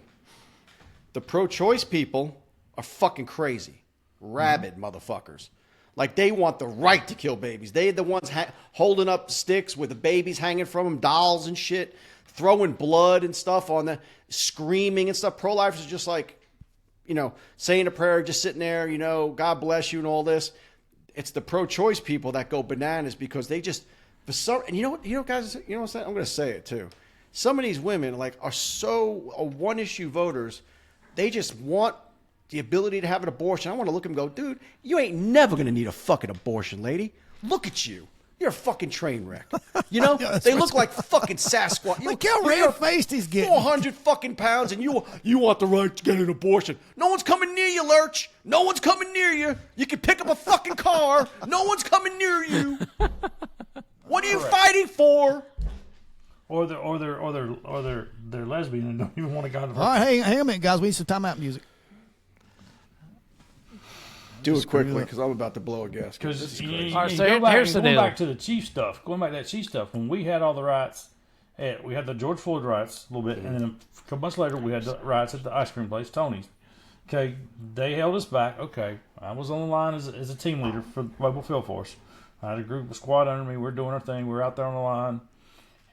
The pro-choice people are fucking crazy, rabid motherfuckers. Like they want the right to kill babies. They're the ones holding up sticks with the babies hanging from them, dolls and shit, throwing blood and stuff on them, screaming and stuff. Pro-lifers are just like, saying a prayer, just sitting there, God bless you and all this. It's the pro-choice people that go bananas because they just, and guys, what I'm saying? I'm going to say it too. some of these women like are so one-issue voters. They just want the ability to have an abortion. I want to look at them and go, dude, you ain't never going to need a fucking abortion, lady. Look at you. You're a fucking train wreck. You know? They look like fucking Sasquatch. Look how red-faced he's getting. 400 fucking pounds, and you want the right to get an abortion. No one's coming near you, Lurch. No one's coming near you. You can pick up a fucking car. No one's coming near you. What are you fighting for? Or they're lesbian and don't even want to go to the All right, hang a minute, guys. We need some timeout music. Do it quickly, because I'm about to blow a gasket. Because All right, so here's the going deal. back to the chief stuff. Going back to that chief stuff. When we had all the riots, we had the George Floyd riots a little bit, and then a couple months later we had the riots at the ice cream place, Tony's. Okay, they held us back. Okay, I was on the line as a team leader for the Mobile Field Force. I had a group of squad under me. We're doing our thing. We're out there on the line,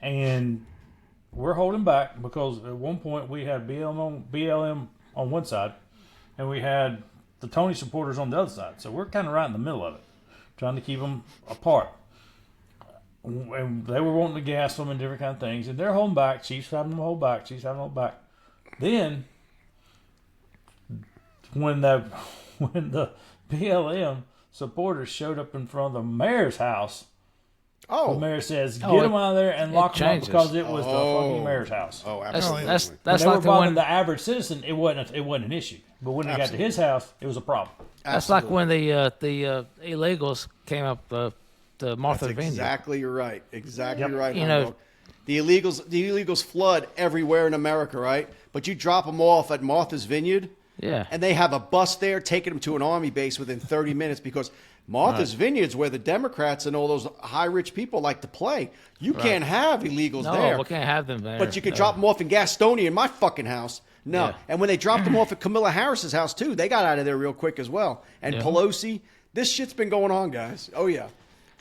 and we're holding back because at one point we had BLM on one side, and we had the Tony supporters on the other side. So we're kind of right in the middle of it, trying to keep them apart. And they were wanting to gas them and different kind of things, and they're holding back. Chiefs having them hold back. Chiefs having them hold back. Then, when the BLM supporters showed up in front of the mayor's house, the mayor says, "Get them out of there and lock them up," because it was the fucking mayor's house. Oh, absolutely. That's When they like were the bothering one. the average citizen, it wasn't an issue. But when they got to his house, it was a problem. That's like when the illegals came up the Martha That's Vineyard. exactly right. Exactly Yep. right. You know- Humboldt. The illegals flood everywhere in America, right? But you drop them off at Martha's Vineyard, Yeah. and they have a bus there taking them to an army base within 30 minutes because Martha's Vineyard's where the Democrats and all those high rich people like to play. You can't have illegals No, there. we can't have them there. But you can drop them off in Gastonia in my fucking house. No. Yeah. And when they dropped them off at Camilla Harris's house, too, they got out of there real quick as well. And Yeah. Pelosi, this shit's been going on, guys. Oh, yeah.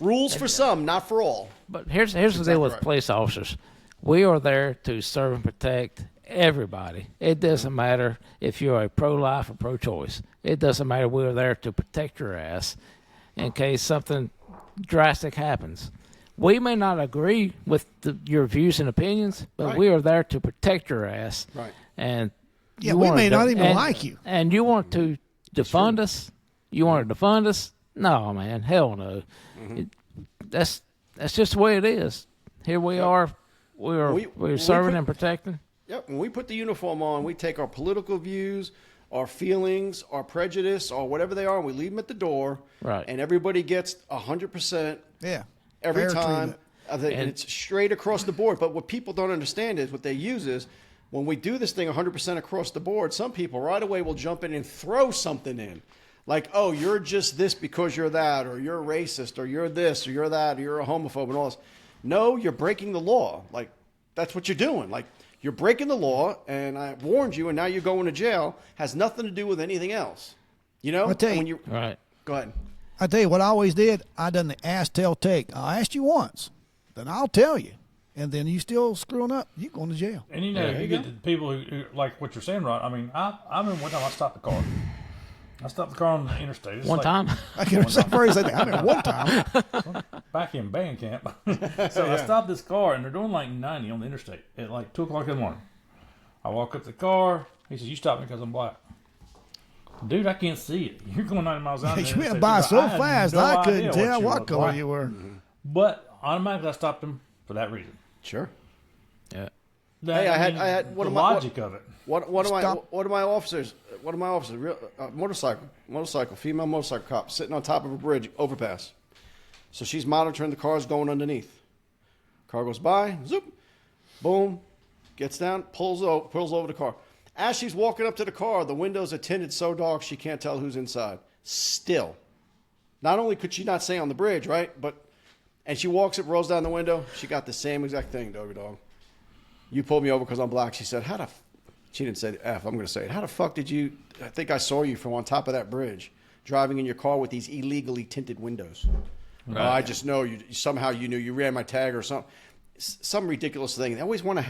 Rules for some, not for all. But here's the deal exactly with right. police officers. We are there to serve and protect everybody. It doesn't matter if you're a pro-life or pro-choice. It doesn't matter. We're there to protect your ass in case something drastic happens. We may not agree with your views and opinions, but Right. we are there to protect your ass. Right. And Yeah, you we wanna may not de- even and- like you. And you want to defund us? You want to defund us? No, man. Hell no. That's just the way it is. Here we are. We're serving and protecting. Yep. When we put the uniform on, we take our political views, our feelings, our prejudice, or whatever they are, and we leave them at the door. Right. And everybody gets 100% Yeah. every Fair time. treatment. And it's straight across the board. But what people don't understand is what they use is when we do this thing 100% across the board, some people right away will jump in and throw something in. Like, oh, you're just this because you're that, or you're racist, or you're this, or you're that, or you're a homophobe, and all this. No, you're breaking the law. Like, that's what you're doing. Like, you're breaking the law, and I warned you, and now you're going to jail. Has nothing to do with anything else. You know? I'll tell you- When you Right. go ahead. I tell you what I always did. I done the ask, tell, take. I asked you once, then I'll tell you, and then you still screwing up, you going to jail. And you know, you get the people who like what you're saying, Rod. I mean, I remember one time I stopped the car. I stopped the car on the interstate. It's One like time. I can't say phrase like that. I mean, one time. back in band camp. So I stopped this car, and they're doing like 90 on the interstate at like 2 o'clock in the morning. I walk up to the car. He says, "You stopped me because I'm black." Dude, I can't see it. You're going 90 miles an hour. You went by so fast, I couldn't tell what color you were. But automatically, I stopped him for that reason. Sure. Yeah. Hey, I had one the of my- logic of it. One of Stop. my officers, motorcycle, female motorcycle cop, sitting on top of a bridge overpass. So she's monitoring the cars going underneath. Car goes by, zoop, boom, gets down, pulls over the car. As she's walking up to the car, the windows are tinted so dark she can't tell who's inside. Still, not only could she not stay on the bridge, right? And she walks it, rolls down the window. She got the same exact thing, doggy dog. You pulled me over because I'm black. She said, she didn't say the F, I'm going to say it. How the fuck did you, I think I saw you from on top of that bridge, driving in your car with these illegally tinted windows. Right. I just know somehow you knew, you ran my tag or something. Some ridiculous thing. They always want to,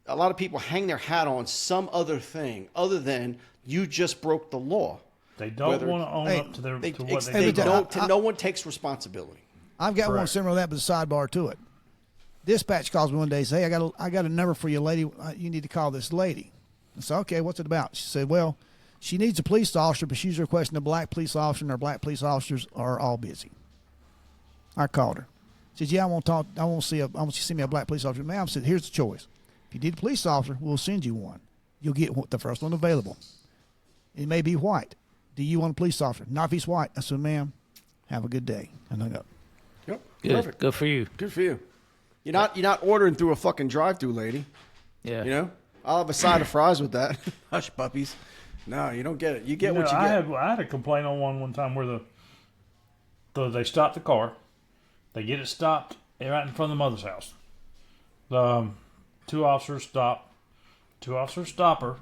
a lot of people hang their hat on some other thing other than you just broke the law. They don't want to own Hey, up to their They, to what they they do. don't, no one takes responsibility. I've got one Correct. similar to that, but a sidebar to it. Dispatch calls me one day and says, hey, I got a number for you, lady. You need to call this lady. I said, okay, what's it about? She said, well, she needs a police officer, but she's requesting a black police officer, and our black police officers are all busy. I called her. She said, yeah, I want to see you see me a black police officer. Ma'am, I said, here's the choice. If you need a police officer, we'll send you one. You'll get the first one available. It may be white. Do you want a police officer? Not if he's white. I said, ma'am, have a good day. And hung up. Yep. Good. Perfect. Good for you. Good for you. You're not ordering through a fucking drive-through, lady. Yeah. You know, I'll have a side of fries with that. Hush puppies. No, you don't get it. You get what you get. I had a complaint on one time where they stopped the car. They get it stopped right in front of the mother's house. Two officers stop. Two officers stop her.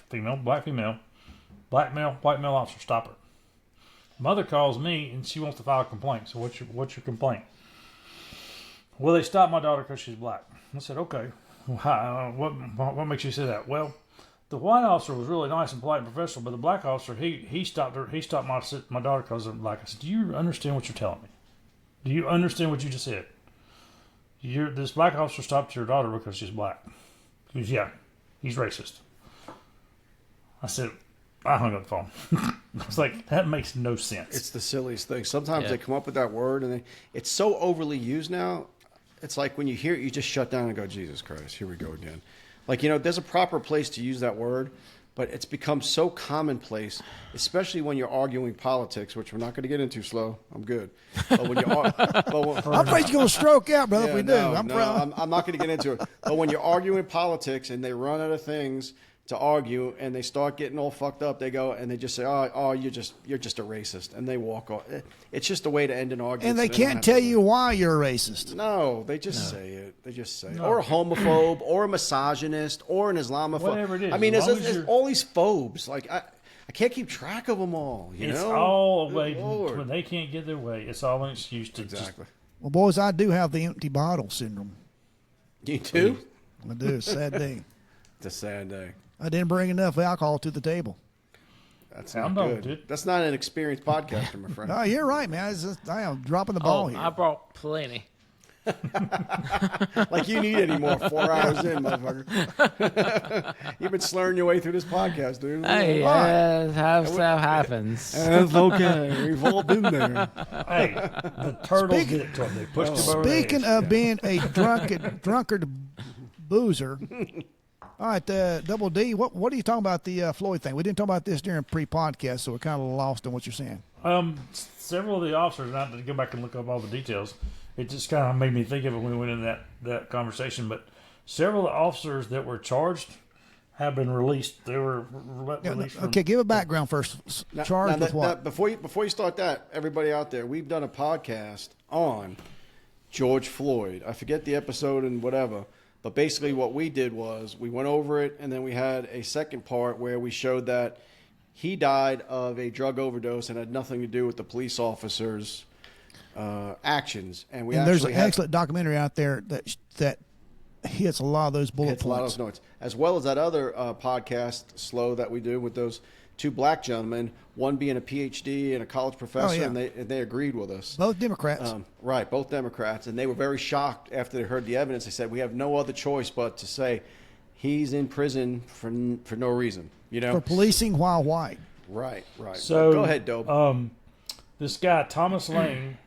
Female, black female. Black male, white male officer stop her. Mother calls me and she wants to file a complaint. So what's your complaint? Well, they stopped my daughter because she's black. I said, okay. What makes you say that? Well, the white officer was really nice and polite and professional, but the black officer, he stopped her. He stopped my daughter because I'm black. I said, do you understand what you're telling me? Do you understand what you just said? This black officer stopped your daughter because she's black. He goes, yeah, he's racist. I said, I hung up the phone. I was like, that makes no sense. It's the silliest thing. Sometimes they come up with that word, and it's so overly used now. It's like when you hear it, you just shut down and go, Jesus Christ, here we go again. Like, there's a proper place to use that word, but it's become so commonplace, especially when you're arguing politics, which we're not going to get into, Slow. I'm good. But when I'm afraid you're going to stroke out, brother, if we do. I'm not going to get into it. But when you're arguing politics and they run out of things to argue and they start getting all fucked up, they go and they just say, oh, you're just a racist, and they walk off. It's just a way to end an argument. And they can't tell you why you're a racist. No, they just say it. They just say it. Or a homophobe, or a misogynist, or an Islamophobe. Whatever it is. I mean, there's all these phobes. Like, I can't keep track of them all. It's all a way when they can't get their way. It's all an excuse to exactly. Well, boys, I do have the empty bottle syndrome. You too? I do. It's a sad day. It's a sad day. I didn't bring enough alcohol to the table. That's not good. Dude. That's not an experienced podcaster, my friend. No, you're right, man. I am dropping the ball here. I brought plenty. Like you need any more 4 hours in, motherfucker. You've been slurring your way through this podcast, dude. Hey, that's how stuff happens. That's okay. We've all been there. Hey, the turtles did it to them. They pushed him over the edge. Speaking of being a drunkard boozer, all right, Double D, what are you talking about the Floyd thing? We didn't talk about this during pre-podcast, so we're kind of lost in what you're saying. Several of the officers, not to go back and look up all the details, it just kind of made me think of it when we went into that conversation, but several of the officers that were charged have been released. They were released. Okay, give a background first. Charged with what? Before you start that, everybody out there, we've done a podcast on George Floyd. I forget the episode and whatever. But basically what we did was we went over it, and then we had a second part where we showed that he died of a drug overdose and had nothing to do with the police officers' actions. And there's an excellent documentary out there that hits a lot of those bullet points. A lot of those notes. As well as that other podcast, Slow, that we do with those two black gentlemen, one being a PhD and a college professor, and they agreed with us. Both Democrats. Right, both Democrats. And they were very shocked after they heard the evidence. They said, we have no other choice but to say he's in prison for no reason. For policing while white. Right. So go ahead, Dope. This guy, Thomas Lane,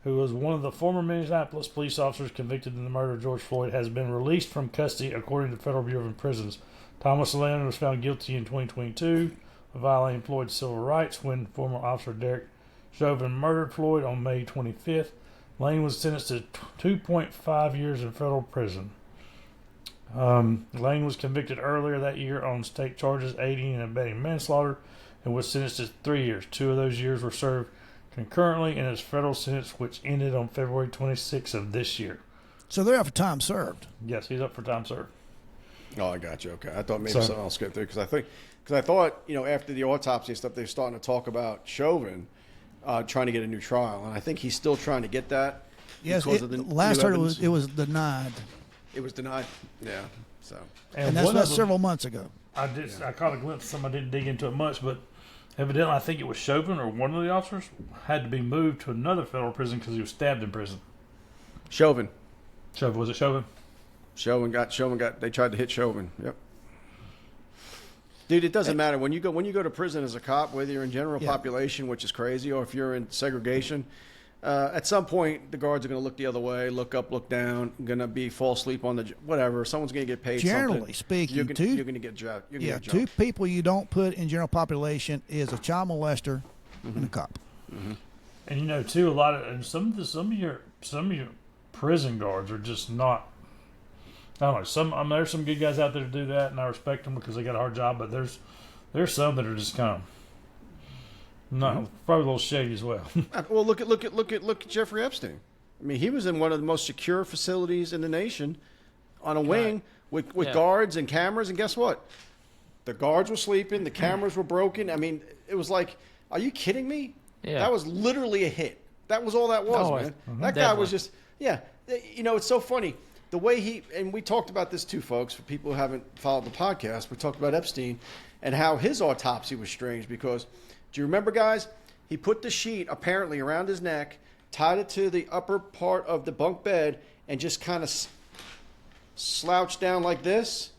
who was one of the former Minneapolis police officers convicted in the murder of George Floyd, has been released from custody according to the Federal Bureau of Prisons. Thomas Lane was found guilty in 2022 of violating Floyd's civil rights when former officer Derek Chauvin murdered Floyd on May 25th. Lane was sentenced to 2.5 years in federal prison. Lane was convicted earlier that year on state charges aiding and abetting manslaughter and was sentenced to 3 years. 2 of those years were served concurrently in his federal sentence, which ended on February 26th of this year. So they're up for time served. Yes, he's up for time served. Oh, I got you. Okay. I thought maybe something else got through because I thought, after the autopsy and stuff, they're starting to talk about Chauvin trying to get a new trial. And I think he's still trying to get that. Yes, last heard it was denied. It was denied? Yeah. So. And that's not several months ago. I caught a glimpse of some. I didn't dig into it much, but evidently I think it was Chauvin or one of the officers had to be moved to another federal prison because he was stabbed in prison. Chauvin. Was it Chauvin? Chauvin got. They tried to hit Chauvin. Yep. Dude, it doesn't matter when you go to prison as a cop, whether you're in general population, which is crazy, or if you're in segregation. At some point, the guards are going to look the other way, look up, look down, going to fall asleep on the whatever. Someone's going to get paid. Generally speaking, you're going to get dropped. Two people you don't put in general population is a child molester and a cop. Mm-hmm. And too, a lot of some of your prison guards are just not. I don't know. There's some good guys out there to do that, and I respect them because they got a hard job. But there's some that are just kind of probably a little shady as well. Well, look at Jeffrey Epstein. I mean, he was in one of the most secure facilities in the nation, on a wing with guards and cameras. And guess what? The guards were sleeping. The cameras were broken. I mean, it was like, are you kidding me? Yeah. That was literally a hit. That was all that was, man. That guy was just It's so funny. The way and we talked about this too, folks, for people who haven't followed the podcast, we talked about Epstein and how his autopsy was strange because, do you remember, guys? He put the sheet apparently around his neck, tied it to the upper part of the bunk bed, and just kind of slouched down like this,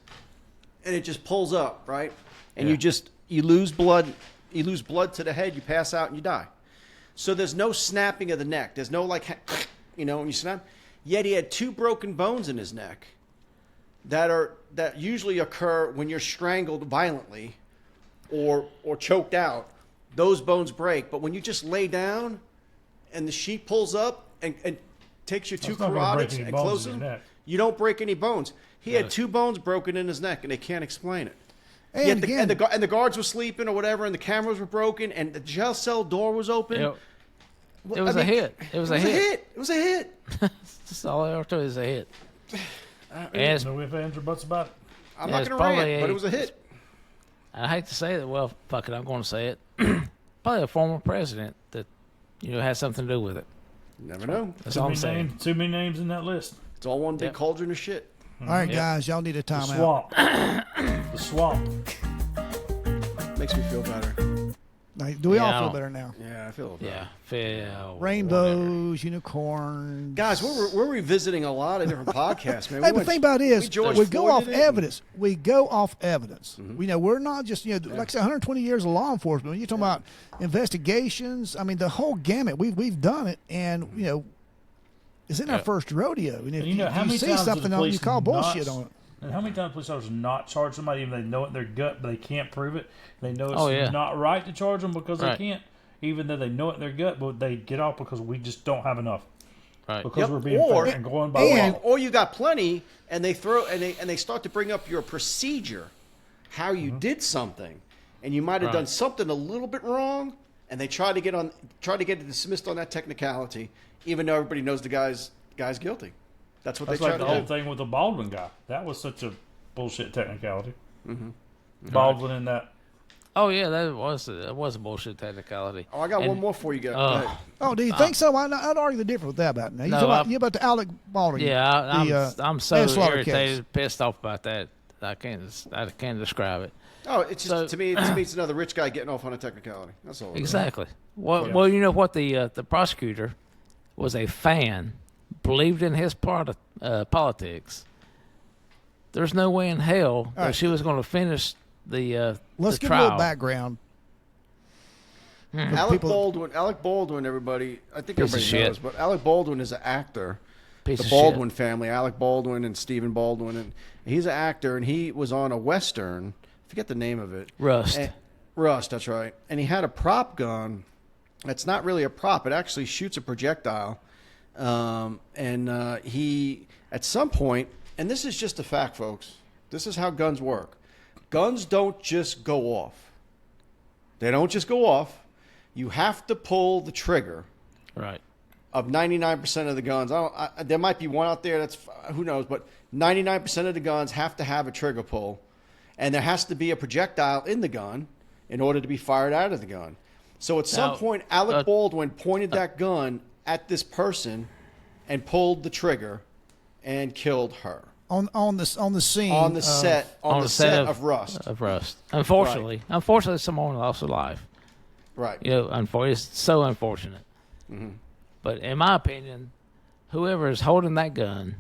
and it just pulls up, right? And you lose blood. You lose blood to the head, you pass out, and you die. So there's no snapping of the neck. There's no when you snap. Yet he had 2 broken bones in his neck that usually occur when you're strangled violently or choked out. Those bones break. But when you just lay down and the sheet pulls up and takes your 2 carotids and closes them, you don't break any bones. He had 2 bones broken in his neck, and they can't explain it. And the guards were sleeping or whatever, and the cameras were broken, and the jail cell door was open. Yep. It was a hit. It was a hit. It was a hit. That's all I ever told you is a hit. No ifs, ands, or buts about it. I'm not going to rant, but it was a hit. I hate to say it. Well, fuck it. I'm going to say it. Probably a former president that had something to do with it. You never know. That's all I'm saying. Too many names in that list. It's all one big cauldron of shit. All right, guys, y'all need a timeout. The swamp. Makes me feel better. Do we all feel better now? Yeah, I feel better. Yeah, feel rainbows, unicorns. Guys, we're revisiting a lot of different podcasts, man. Hey, the thing about it is, we go off evidence. We go off evidence. Mm-hmm. We're not just, like I said, 120 years of law enforcement. When you're talking about investigations, I mean, the whole gamut. We've done it, and it's in our first rodeo. And if you see something on it, you call bullshit on it. And how many times police officers not charge somebody even though they know it in their gut, but they can't prove it? They know it's not right to charge them because they can't, even though they know it in their gut, but they get off because we just don't have enough. Right. Because we're being fair and going by law. Or you got plenty, and they start to bring up your procedure, how you did something, and you might have done something a little bit wrong, and they try to get it dismissed on that technicality, even though everybody knows the guy's guilty. That's what they try to do. That's like the whole thing with the Baidwin guy. That was such a bullshit technicality. Mm-hmm. Baidwin in that. Oh yeah, that was a bullshit technicality. Oh, I got one more for you guys. Do you think so? I'd argue the difference with that about now. You about the Alec Baldwin? Yeah, I'm so irritated, pissed off about that. I can't describe it. Oh, it's just to me, it's another rich guy getting off on a technicality. That's all. Exactly. Well, you know what? The prosecutor was a fan. Believed in his politics. There's no way in hell that she was going to finish the Let's give trial. a little background. Alec Baldwin, everybody, I think everybody knows, but Alec Baldwin is an actor. The Baldwin family, Alec Baldwin and Stephen Baldwin, and he's an actor, and he was on a Western. I forget the name of it. Rust, that's right. And he had a prop gun. That's not really a prop. It actually shoots a projectile. He, at some point, and this is just a fact, folks, this is how guns work. Guns don't just go off. They don't just go off. You have to pull the trigger. Right. Of 99% of the guns. There might be one out there that's, who knows, but 99% of the guns have to have a trigger pull. And there has to be a projectile in the gun in order to be fired out of the gun. So at some point, Alec Baldwin pointed that gun at this person and pulled the trigger and killed her on the scene on the set of Rust. Unfortunately, someone lost their life. Right. It's so unfortunate. Mm-hmm. But in my opinion, whoever is holding that gun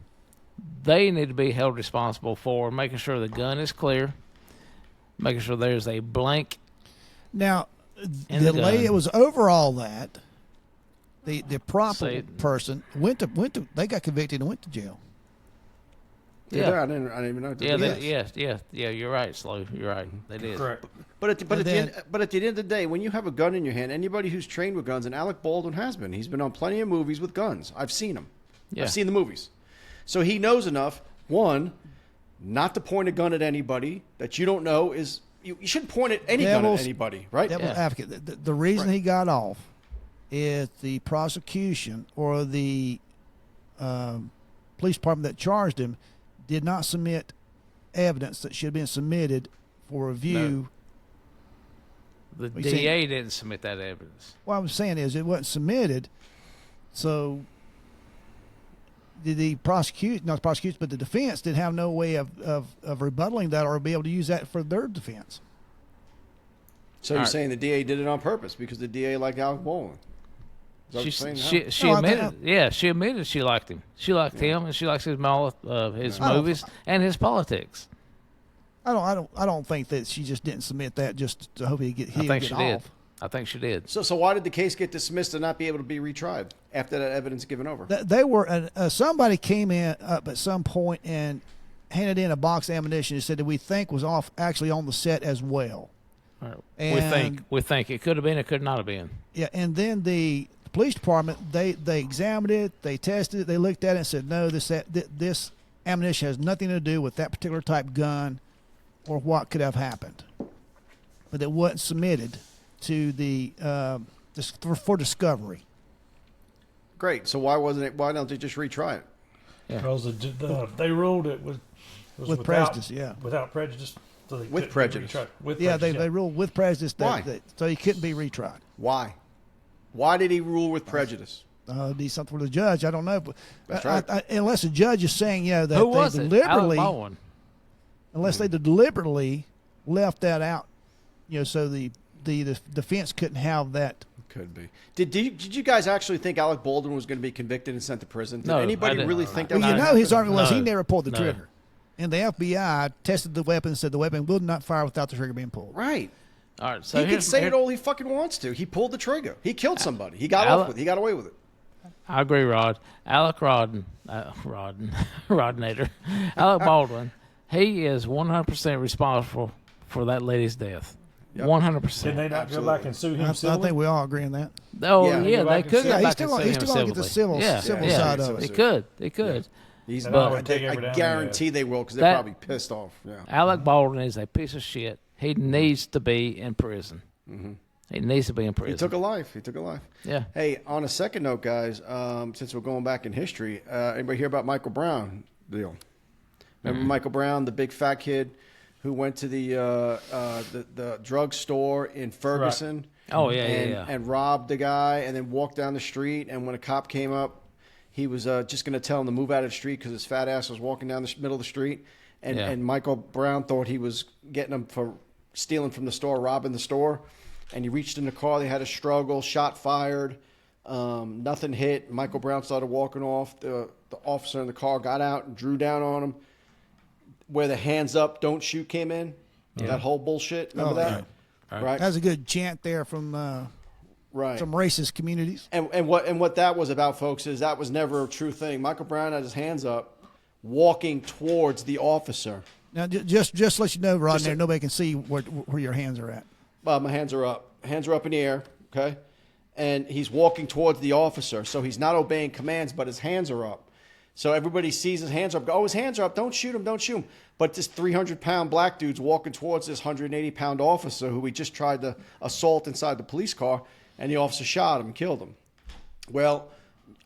they need to be held responsible for making sure the gun is clear, making sure there's a blank. Now, In the the lady gun. that was over all that, the proper See- person went to they got convicted and went to jail. Yeah, I didn't even know. yeah, Yes. yeah. You're right, Slow. You're right. They did. Correct. But at And then- the end of the day, when you have a gun in your hand, anybody who's trained with guns, and Alec Baldwin has been, he's been on plenty of movies with guns. I've seen him. Yeah. I've seen the movies. So he knows enough, one, not to point a gun at anybody that you don't know is. You shouldn't point at any gun at Devil's- anybody, right? Devil's Yeah. advocate. The reason he got off is the prosecution or the police department that charged him did not submit evidence that should have been submitted for review. The you saying? DA didn't submit that evidence. What I'm saying is it wasn't submitted, so the prosecution, not the prosecution, but the defense didn't have no way of rebuttaling that or be able to use that for their defense. So you're All right. saying the DA did it on purpose because the DA liked Alec Baldwin? Is that what you're saying now? She No, I admitted, think- yeah, she admitted she liked him. She liked him, and she likes his his I don't- movies and his politics. I don't think that she just didn't submit that just to hope he'd I get think she did. off. I think she did. So why did the case get dismissed and not be able to be retried after that evidence given over? They were somebody came in up at some point and handed in a box of ammunition and said that we think was off actually on the set as well. All right. And- we think it could have been, it could not have been. Yeah, and then the police department they examined it, they tested it, they looked at it and said no, this ammunition has nothing to do with that particular type gun or what could have happened, but it wasn't submitted to the for discovery. Great. So why wasn't it? Why don't they just retry it? Yeah. Because they ruled it was With without, prejudice, yeah. without prejudice. So they With couldn't be prejudice. retried. With Yeah, prejudice, they ruled with prejudice Why? so he couldn't be retried. Why? Why did he rule with prejudice? It'd be something for the judge. I don't know, but That's right. unless the judge is saying, that Who was they it? deliberately, Alec Baldwin. unless they deliberately left that out, so the defense couldn't have that. Could be. Did you guys actually think Alec Baldwin was going to be convicted and sent to prison? Did No, I anybody didn't. really think that? Well, was No. gonna his happen? argument was he No. never pulled the No. trigger, and the FBI tested the weapon and said the weapon will not fire without the trigger being pulled. Right. All right, so He can here's, say here- it all he fucking wants to. He pulled the trigger. He killed somebody. He got Alec- off with. He got away with it. I agree, Rod. Alec Rodnator, Alec Baldwin. He is 100% responsible for that lady's death. Yep. 100%. Can they not Absolutely. go back and sue him? I civilly? think we all agree on that. Oh Yeah. yeah, Go they back and could sue- go Yeah, back he's still and gonna- sue he's him still gonna get the civilly. civil yeah, side yeah. of it. He could. He could. He's And But- I would take every I down guarantee they will because they're That- probably pissed off. Yeah. Alec Baldwin is a piece of shit. He needs to be in prison. He needs to be in prison. He took a life. He took a life. Yeah. Hey, on a second note, guys, since we're going back in history, anybody hear about Michael Brown deal? Remember Michael Brown, the big fat kid who went to the drugstore in Ferguson? Oh, yeah, and, yeah. and robbed the guy and then walked down the street. And when a cop came up, he was just going to tell him to move out of the street because his fat ass was walking down the middle of the street. And, Yeah. and Michael Brown thought he was getting him for stealing from the store, robbing the store. And he reached in the car. They had a struggle, shot fired, nothing hit. Michael Brown started walking off. The officer in the car got out and drew down on him. Where the hands up, don't shoot came in. That whole bullshit. Remember Oh, that? yeah. Right. That was a good chant there from Right. some racist communities. And what that was about, folks, is that was never a true thing. Michael Brown had his hands up, walking towards the officer. Now, just to let you know, Rod, Just there a- nobody can see where your hands are at. My hands are up. Hands are up in the air. Okay, and he's walking towards the officer, so he's not obeying commands, but his hands are up. So everybody sees his hands up. Go, oh, his hands are up. Don't shoot him. Don't shoot him. But this 300-pound black dude's walking towards this 180-pound officer who he just tried to assault inside the police car, and the officer shot him and killed him. Well,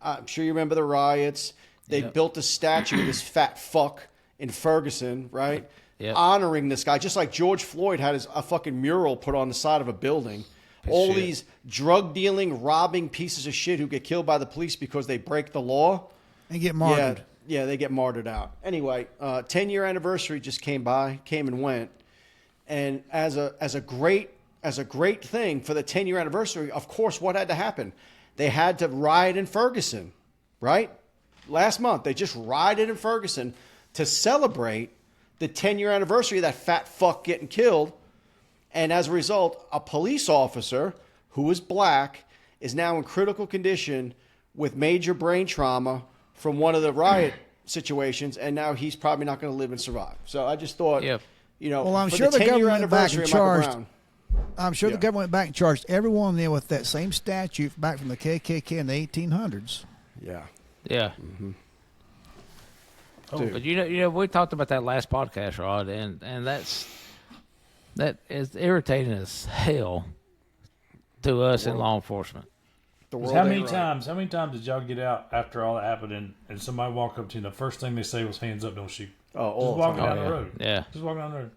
I'm sure you remember the riots. They built a statue of this fat fuck in Ferguson, right? Yep. Honoring this guy, just like George Floyd had a fucking mural put on the side of a building. All shit. these drug dealing, robbing pieces of shit who get killed by the police because they break the law. And get martyred. Yeah, they get martyred out. Anyway, 10-year anniversary just came and went, and as a great thing for the 10-year anniversary, of course, what had to happen? They had to riot in Ferguson, right? Last month they just rioted in Ferguson to celebrate the 10-year anniversary of that fat fuck getting killed. And as a result, a police officer who was black is now in critical condition with major brain trauma from one of the riot situations, and now he's probably not going to live and survive. So I just thought, Yep. Well, I'm for sure the 10-year government went back and anniversary of Michael charged. Brown, I'm sure the government went back and charged everyone there with that same statute back from the KKK in the 1800s. yeah. Yeah. Dude. But you know, we talked about that last podcast, Rod, and that is irritating as hell to us in law enforcement. The world How ain't many right. times? How many times did y'all get out after all that happened and somebody walk up to you and the first thing they say was hands up, don't shoot? Oh, all Just the walking time. down Oh, the yeah. road. Yeah. Just walking down the road.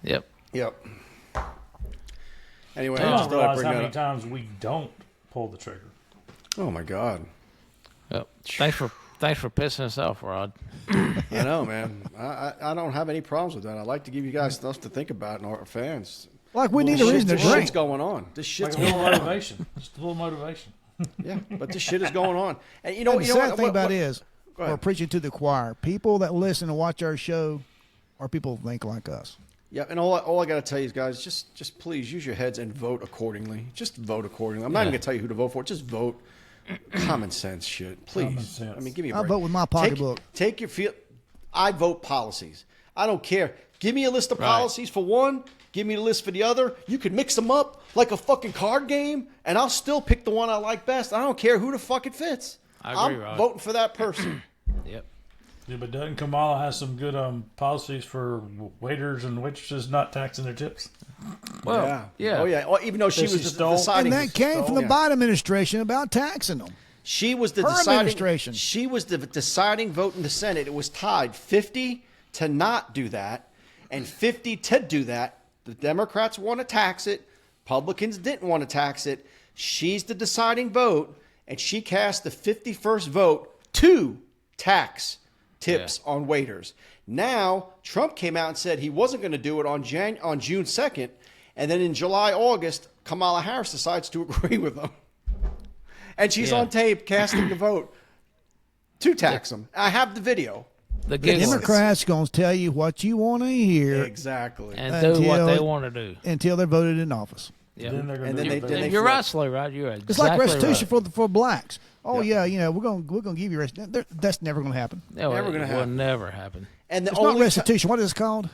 Yep. Yep. Anyway, They I don't just thought I'd realize bring how that many up. times we don't pull the trigger. Oh my God. Yep. Thanks for pissing us off, Rod. I know, man. I don't have any problems with that. I like to give you guys stuff to think about and our fans. Like we need a reason to This shit's drink. going on. This shit's Like a going little on. motivation. Just a little motivation. Yeah, but this shit is going on. And you know, And the you know sad what? thing about it is, Go ahead. we're preaching to the choir. People that listen and watch our show are people who think like us. Yeah, and all I got to tell you guys, just please use your heads and vote accordingly. Just vote accordingly. I'm not even going to tell you who to vote for. Just vote. Common sense shit, please. Common sense. I mean, give me a I'll break. vote with my pocketbook. Take your feel. I vote policies. I don't care. Give me a list of Right. policies for one. Give me the list for the other. You could mix them up like a fucking card game, and I'll still pick the one I like best. I don't care who the fuck it fits. I agree, I'm Rod. voting for that person. Yep. Yeah, but doesn't Kamala have some good policies for waiters and waitresses not taxing their tips? Well, yeah. Oh yeah. Well, even though she That she was the stole? deciding. And that came from the Yeah. Biden administration about taxing them. She was the Her deciding. administration. She was the deciding vote in the Senate. It was tied 50 to not do that, and 50 to do that. The Democrats want to tax it. Republicans didn't want to tax it. She's the deciding vote, and she cast the 51st vote to tax tips on waiters. Now Trump came out and said he wasn't going to do it on June 2nd, and then in July, August, Kamala Harris decides to agree with them. And she's Yeah. on tape casting the vote to tax them. I have the video. The The giggles. Democrats going to tell you what you want to hear Exactly. And do what Until- they want to do. until they're voted in office. Yep. Then they're going And to then do they- what then they You're flip. right, Slay, Rod. You're exactly It's like restitution right. for blacks. Oh Yeah. yeah, we're gonna give you restitution. That's never going to happen. No, Never it gonna will happen. never happen. And the It's not only restitution. What is it called?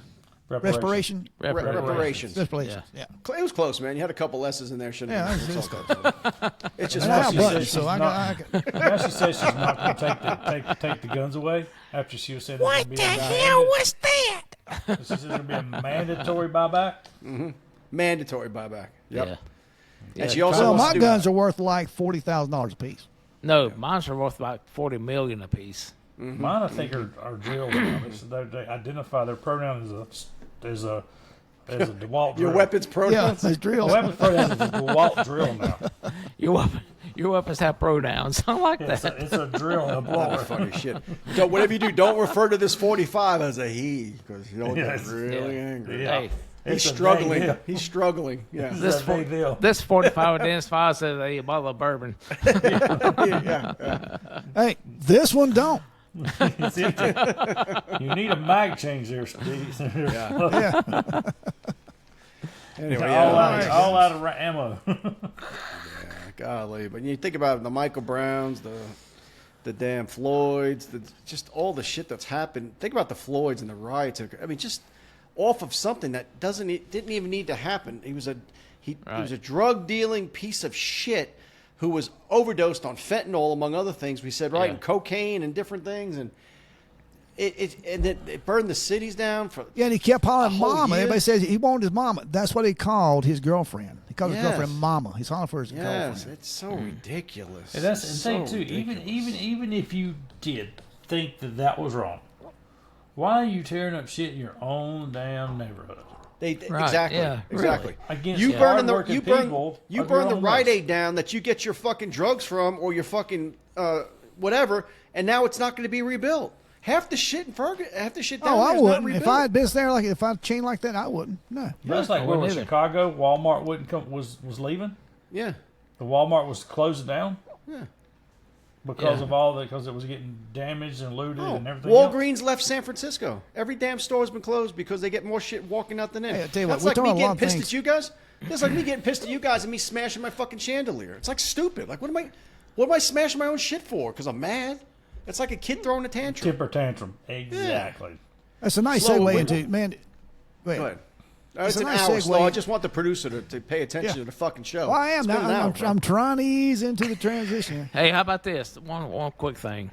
Reparation. reparations. Reparations. Yeah. It was close, man. You had a couple S's in there. Shouldn't Yeah, have. it's It's all good. It's just And I she have said buttons, she's so I not- got. Now she says she's not going to take the guns away after she was saying What the hell was that? She says there's going to be a mandatory buyback. mandatory buyback. Yep. Yeah. And she also Well, wants my to do guns are worth like $40,000 a piece. No, mine's are worth about $40 million apiece. Mine, I think, are drilled now. They identify their pronoun as a DeWalt drill. your weapons Yeah, pronouns. it's drills. Weapons pronoun is a DeWalt drill now. Your weapons have pronouns. I like It's that. a drill and a blower. Funny shit. So whatever you do, don't refer to this 45 as a he, because you don't get Yes. really Yeah. angry. Yeah. Hey, He's It's a struggling. big deal. He's struggling. Yeah. this It's a big deal. this 45 identifies as a bottle of bourbon. yeah. Hey, this one don't. It's empty. You need a mag change there, Steve. Yeah. Anyway, all out of ammo. golly. But you think about the Michael Browns, the damn Floyds, just all the shit that's happened. Think about the Floyds and the riots. I mean, just off of something that didn't even need to happen. He was a drug dealing piece of shit who was overdosed on fentanyl, among other things. We said, right, Yeah. and cocaine and different things, and it burned the cities down for. Yeah, and he kept calling A whole mama. year? Everybody says he wanted his mama. That's what he called his girlfriend. He called his Yes. girlfriend mama. He's calling for his Yes, girlfriend. it's so ridiculous. And that's the It's thing so too. ridiculous. Even if you did think that was wrong, why are you tearing up shit in your own damn neighborhood? Right, Exactly. yeah, Exactly. Against You burning the hardworking you burn people you of burn your the own Rite race. Aid down that you get your fucking drugs from, or your fucking whatever, and now it's not going to be rebuilt. Half the shit in Ferguson, half the shit down Oh, there I is not wouldn't. rebuilt. If I had been there, like if I chained like that, I wouldn't. No. That's like I when in wouldn't either. Chicago, Walmart wouldn't come was leaving. Yeah. The Walmart was closing down. because of all that, because it was getting damaged and looted and everything. Walgreens left San Francisco. Every damn store has been closed because they get more shit walking out than in. Hey, I tell you That's what, like we're me talking a lot getting of pissed things. at you guys. It's like me getting pissed at you guys and me smashing my fucking chandelier. It's like stupid. Like what am I smashing my own shit for? Because I'm mad. It's like a kid throwing a tantrum. Temper tantrum. Exactly. That's a nice Slow, segue wait, into man. Go Go ahead. ahead. It's a an nice hour, segue. so I just want the producer to pay attention Yeah. to the fucking show. Well, I am It's now. been an hour, bro. I'm trying to ease into the transition. Hey, how about this? One quick thing.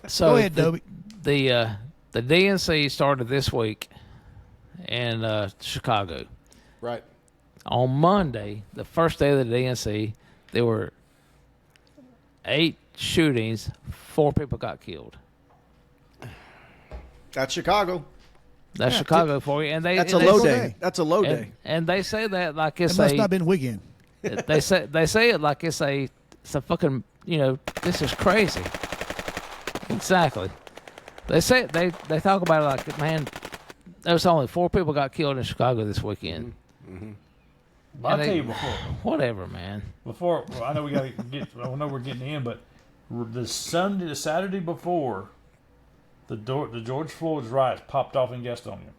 So Go ahead, Dobie. The DNC started this week in Chicago. Right. On Monday, the first day of the DNC, there were 8 shootings. 4 people got killed. That's Chicago. That's Chicago for you. And That's a and low they- day. That's a low day. And they say that like It it's must a not have been weekend. they say it like it's a fucking, this is crazy. Exactly. They say they talk about it like, man, there was only 4 people got killed in Chicago this weekend. But I'll And tell they- you before. Whatever, man. Well, I know we got to get. I know we're getting in, but the Saturday before the George Floyd's riots popped off in Gastonia,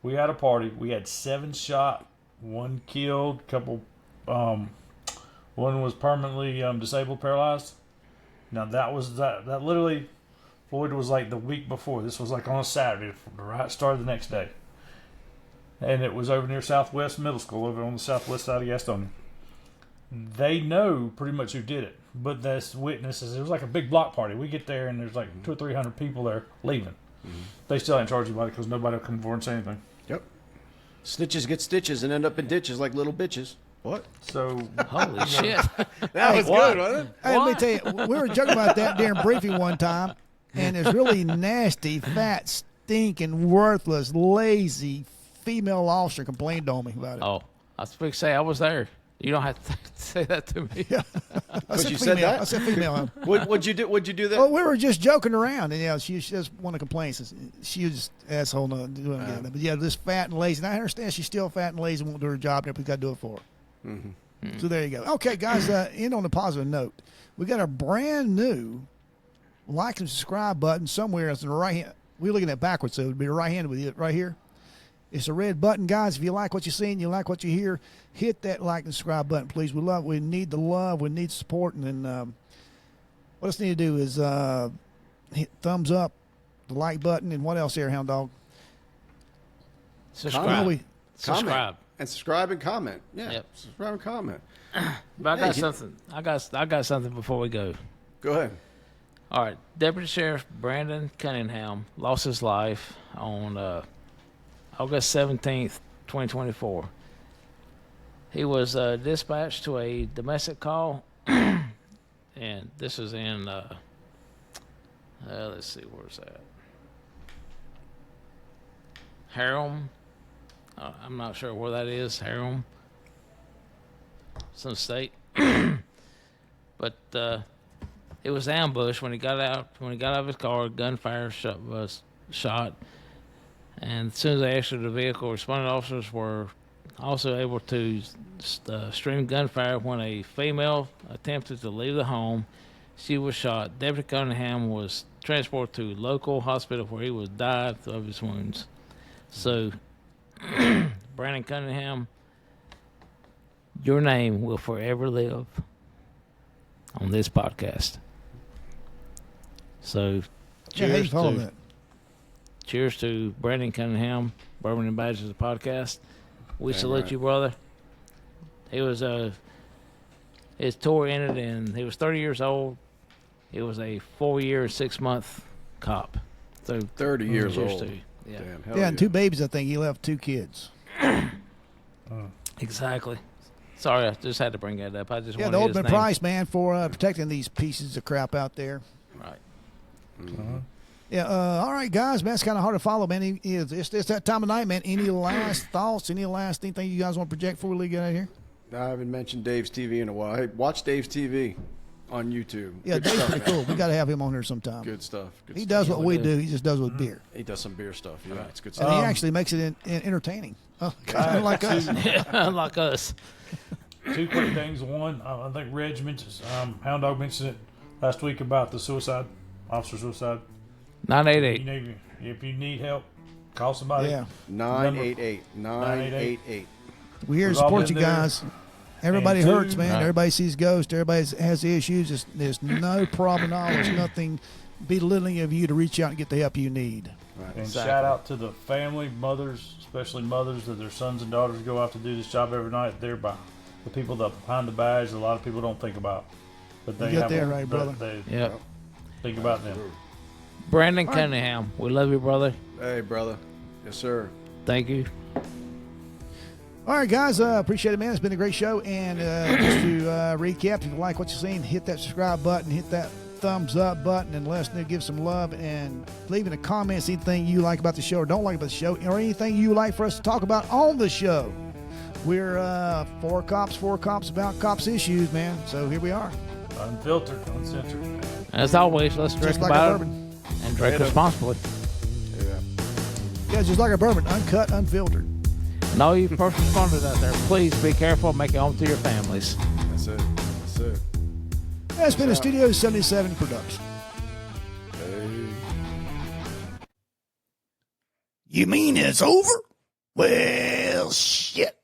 we had a party. We had 7 shot, 1 killed, couple. One was permanently disabled, paralyzed. Now that literally, Floyd was like the week before. This was like on a Saturday. The riot started the next day. And it was over near Southwest Middle School, over on the southwest side of Gastonia. They know pretty much who did it, but there's witnesses. It was like a big block party. We get there and there's like 200 or 300 people there leaving. They still ain't charged anybody because nobody will come forward and say anything. Yep. Snitches get stitches and end up in ditches like little bitches. What? So Holy shit. That was what? good, wasn't it? Hey, let me tell you, we were joking about that during briefing one time, and this really nasty, fat, stinking, worthless, lazy female officer complained on me about it. Oh, I was supposed to say I was there. You don't have to say that to me. I said you female. said that? I said female. What'd you do? What'd you do that? Well, we were just joking around, and she just one of the complaints. She was just asshole. No, doing it. But yeah, this fat and lazy. And I understand she's still fat and lazy, won't do her job. But we got to do it for her. So there you go. Okay, guys. End on a positive note. We got a brand new like and subscribe button somewhere. It's in the right hand. We're looking at backwards, so it would be right handed with it right here. It's a red button, guys. If you like what you see and you like what you hear, hit that like and subscribe button, please. We need the love, we need support, and then what else need to do is hit thumbs up, the like button, and what else there, Hound Dog? Subscribe. Subscribe. Comment. And subscribe and comment. Yeah. Yep. Subscribe and comment. But I got Hey, something. I got something before we go. Go ahead. All right. Deputy Sheriff Brandon Cunningham lost his life on August 17th, 2024. He was dispatched to a domestic call, and this is in, let's see, where's that? Harem. I'm not sure where that is, Harem. Some state. But it was ambushed when he got out. When he got out of his car, gunfire was shot. And as soon as they exited the vehicle, responding officers were also able to stream gunfire when a female attempted to leave the home. She was shot. Deputy Cunningham was transported to local hospital where he was died of his wounds. So, Brandon Cunningham, your name will forever live on this podcast. So, Yeah, how you cheers follow to that? cheers to Brandon Cunningham, Bourbon and Badges, the podcast. We salute right. you, brother. He was his tour ended, and he was 30 years old. He was a 4-year, 6-month cop. So 30 years cheers old. to you. Yeah, Damn, hell Yeah, and 2 babies, I think. He left 2 kids. exactly. Sorry, I just had to bring that up. I just Yeah, wanted the his ultimate name. price, man, for protecting these pieces of crap out there. Right. Yeah, all right, guys, man, it's kind of hard to follow, man. It's that time of night, man. Any last thoughts? Any last anything you guys want to project before we get out of here? I haven't mentioned Dave's TV in a while. Hey, watch Dave's TV on YouTube. Yeah, Good Dave's stuff, pretty man. cool. We got to have him on here sometime. Good stuff. Good He stuff. does what we we do. do. He just does it with beer. He does some beer stuff. Yeah, it's good And stuff. he actually makes it entertaining. Kind of like us. Unlike us. two quick things. One, I think Reg mentioned, Hound Dog mentioned it last week about the suicide, officer suicide. 988. If you need help, call somebody. Yeah. 988. We're here to We've all support you been there. guys. Everybody And hurts, two- man. Right. Everybody sees ghosts. Everybody has issues. There's no problem at all. There's nothing belittling of you to reach out and get the help you need. And Exactly. shout out to the family, mothers, especially mothers that their sons and daughters go out to do this job every night. They're by the people that behind the badge. A lot of people don't think about, but they You got have that a- right, brother. They Yep. think about them. Brandon Cunningham, we love you, brother. Hey, brother. Yes, sir. Thank you. All right, guys. Appreciate it, man. It's been a great show. And just to recap, if you like what you've seen, hit that subscribe button, hit that thumbs up button, and let us know, give some love, and leave in the comments anything you like about the show or don't like about the show, or anything you like for us to talk about on the show. We're four cops about cops issues, man. So here we are. Unfiltered, uncensored. As always, let's drink Just like our about it bourbon. and drink Later. responsibly. Yeah. Yeah, just like our bourbon, uncut, unfiltered. And all you first responders out there, please be careful and make it home to your families. That's it. That's it. That's been a Studio 77 production. Hey. You mean it's over? Well, shit.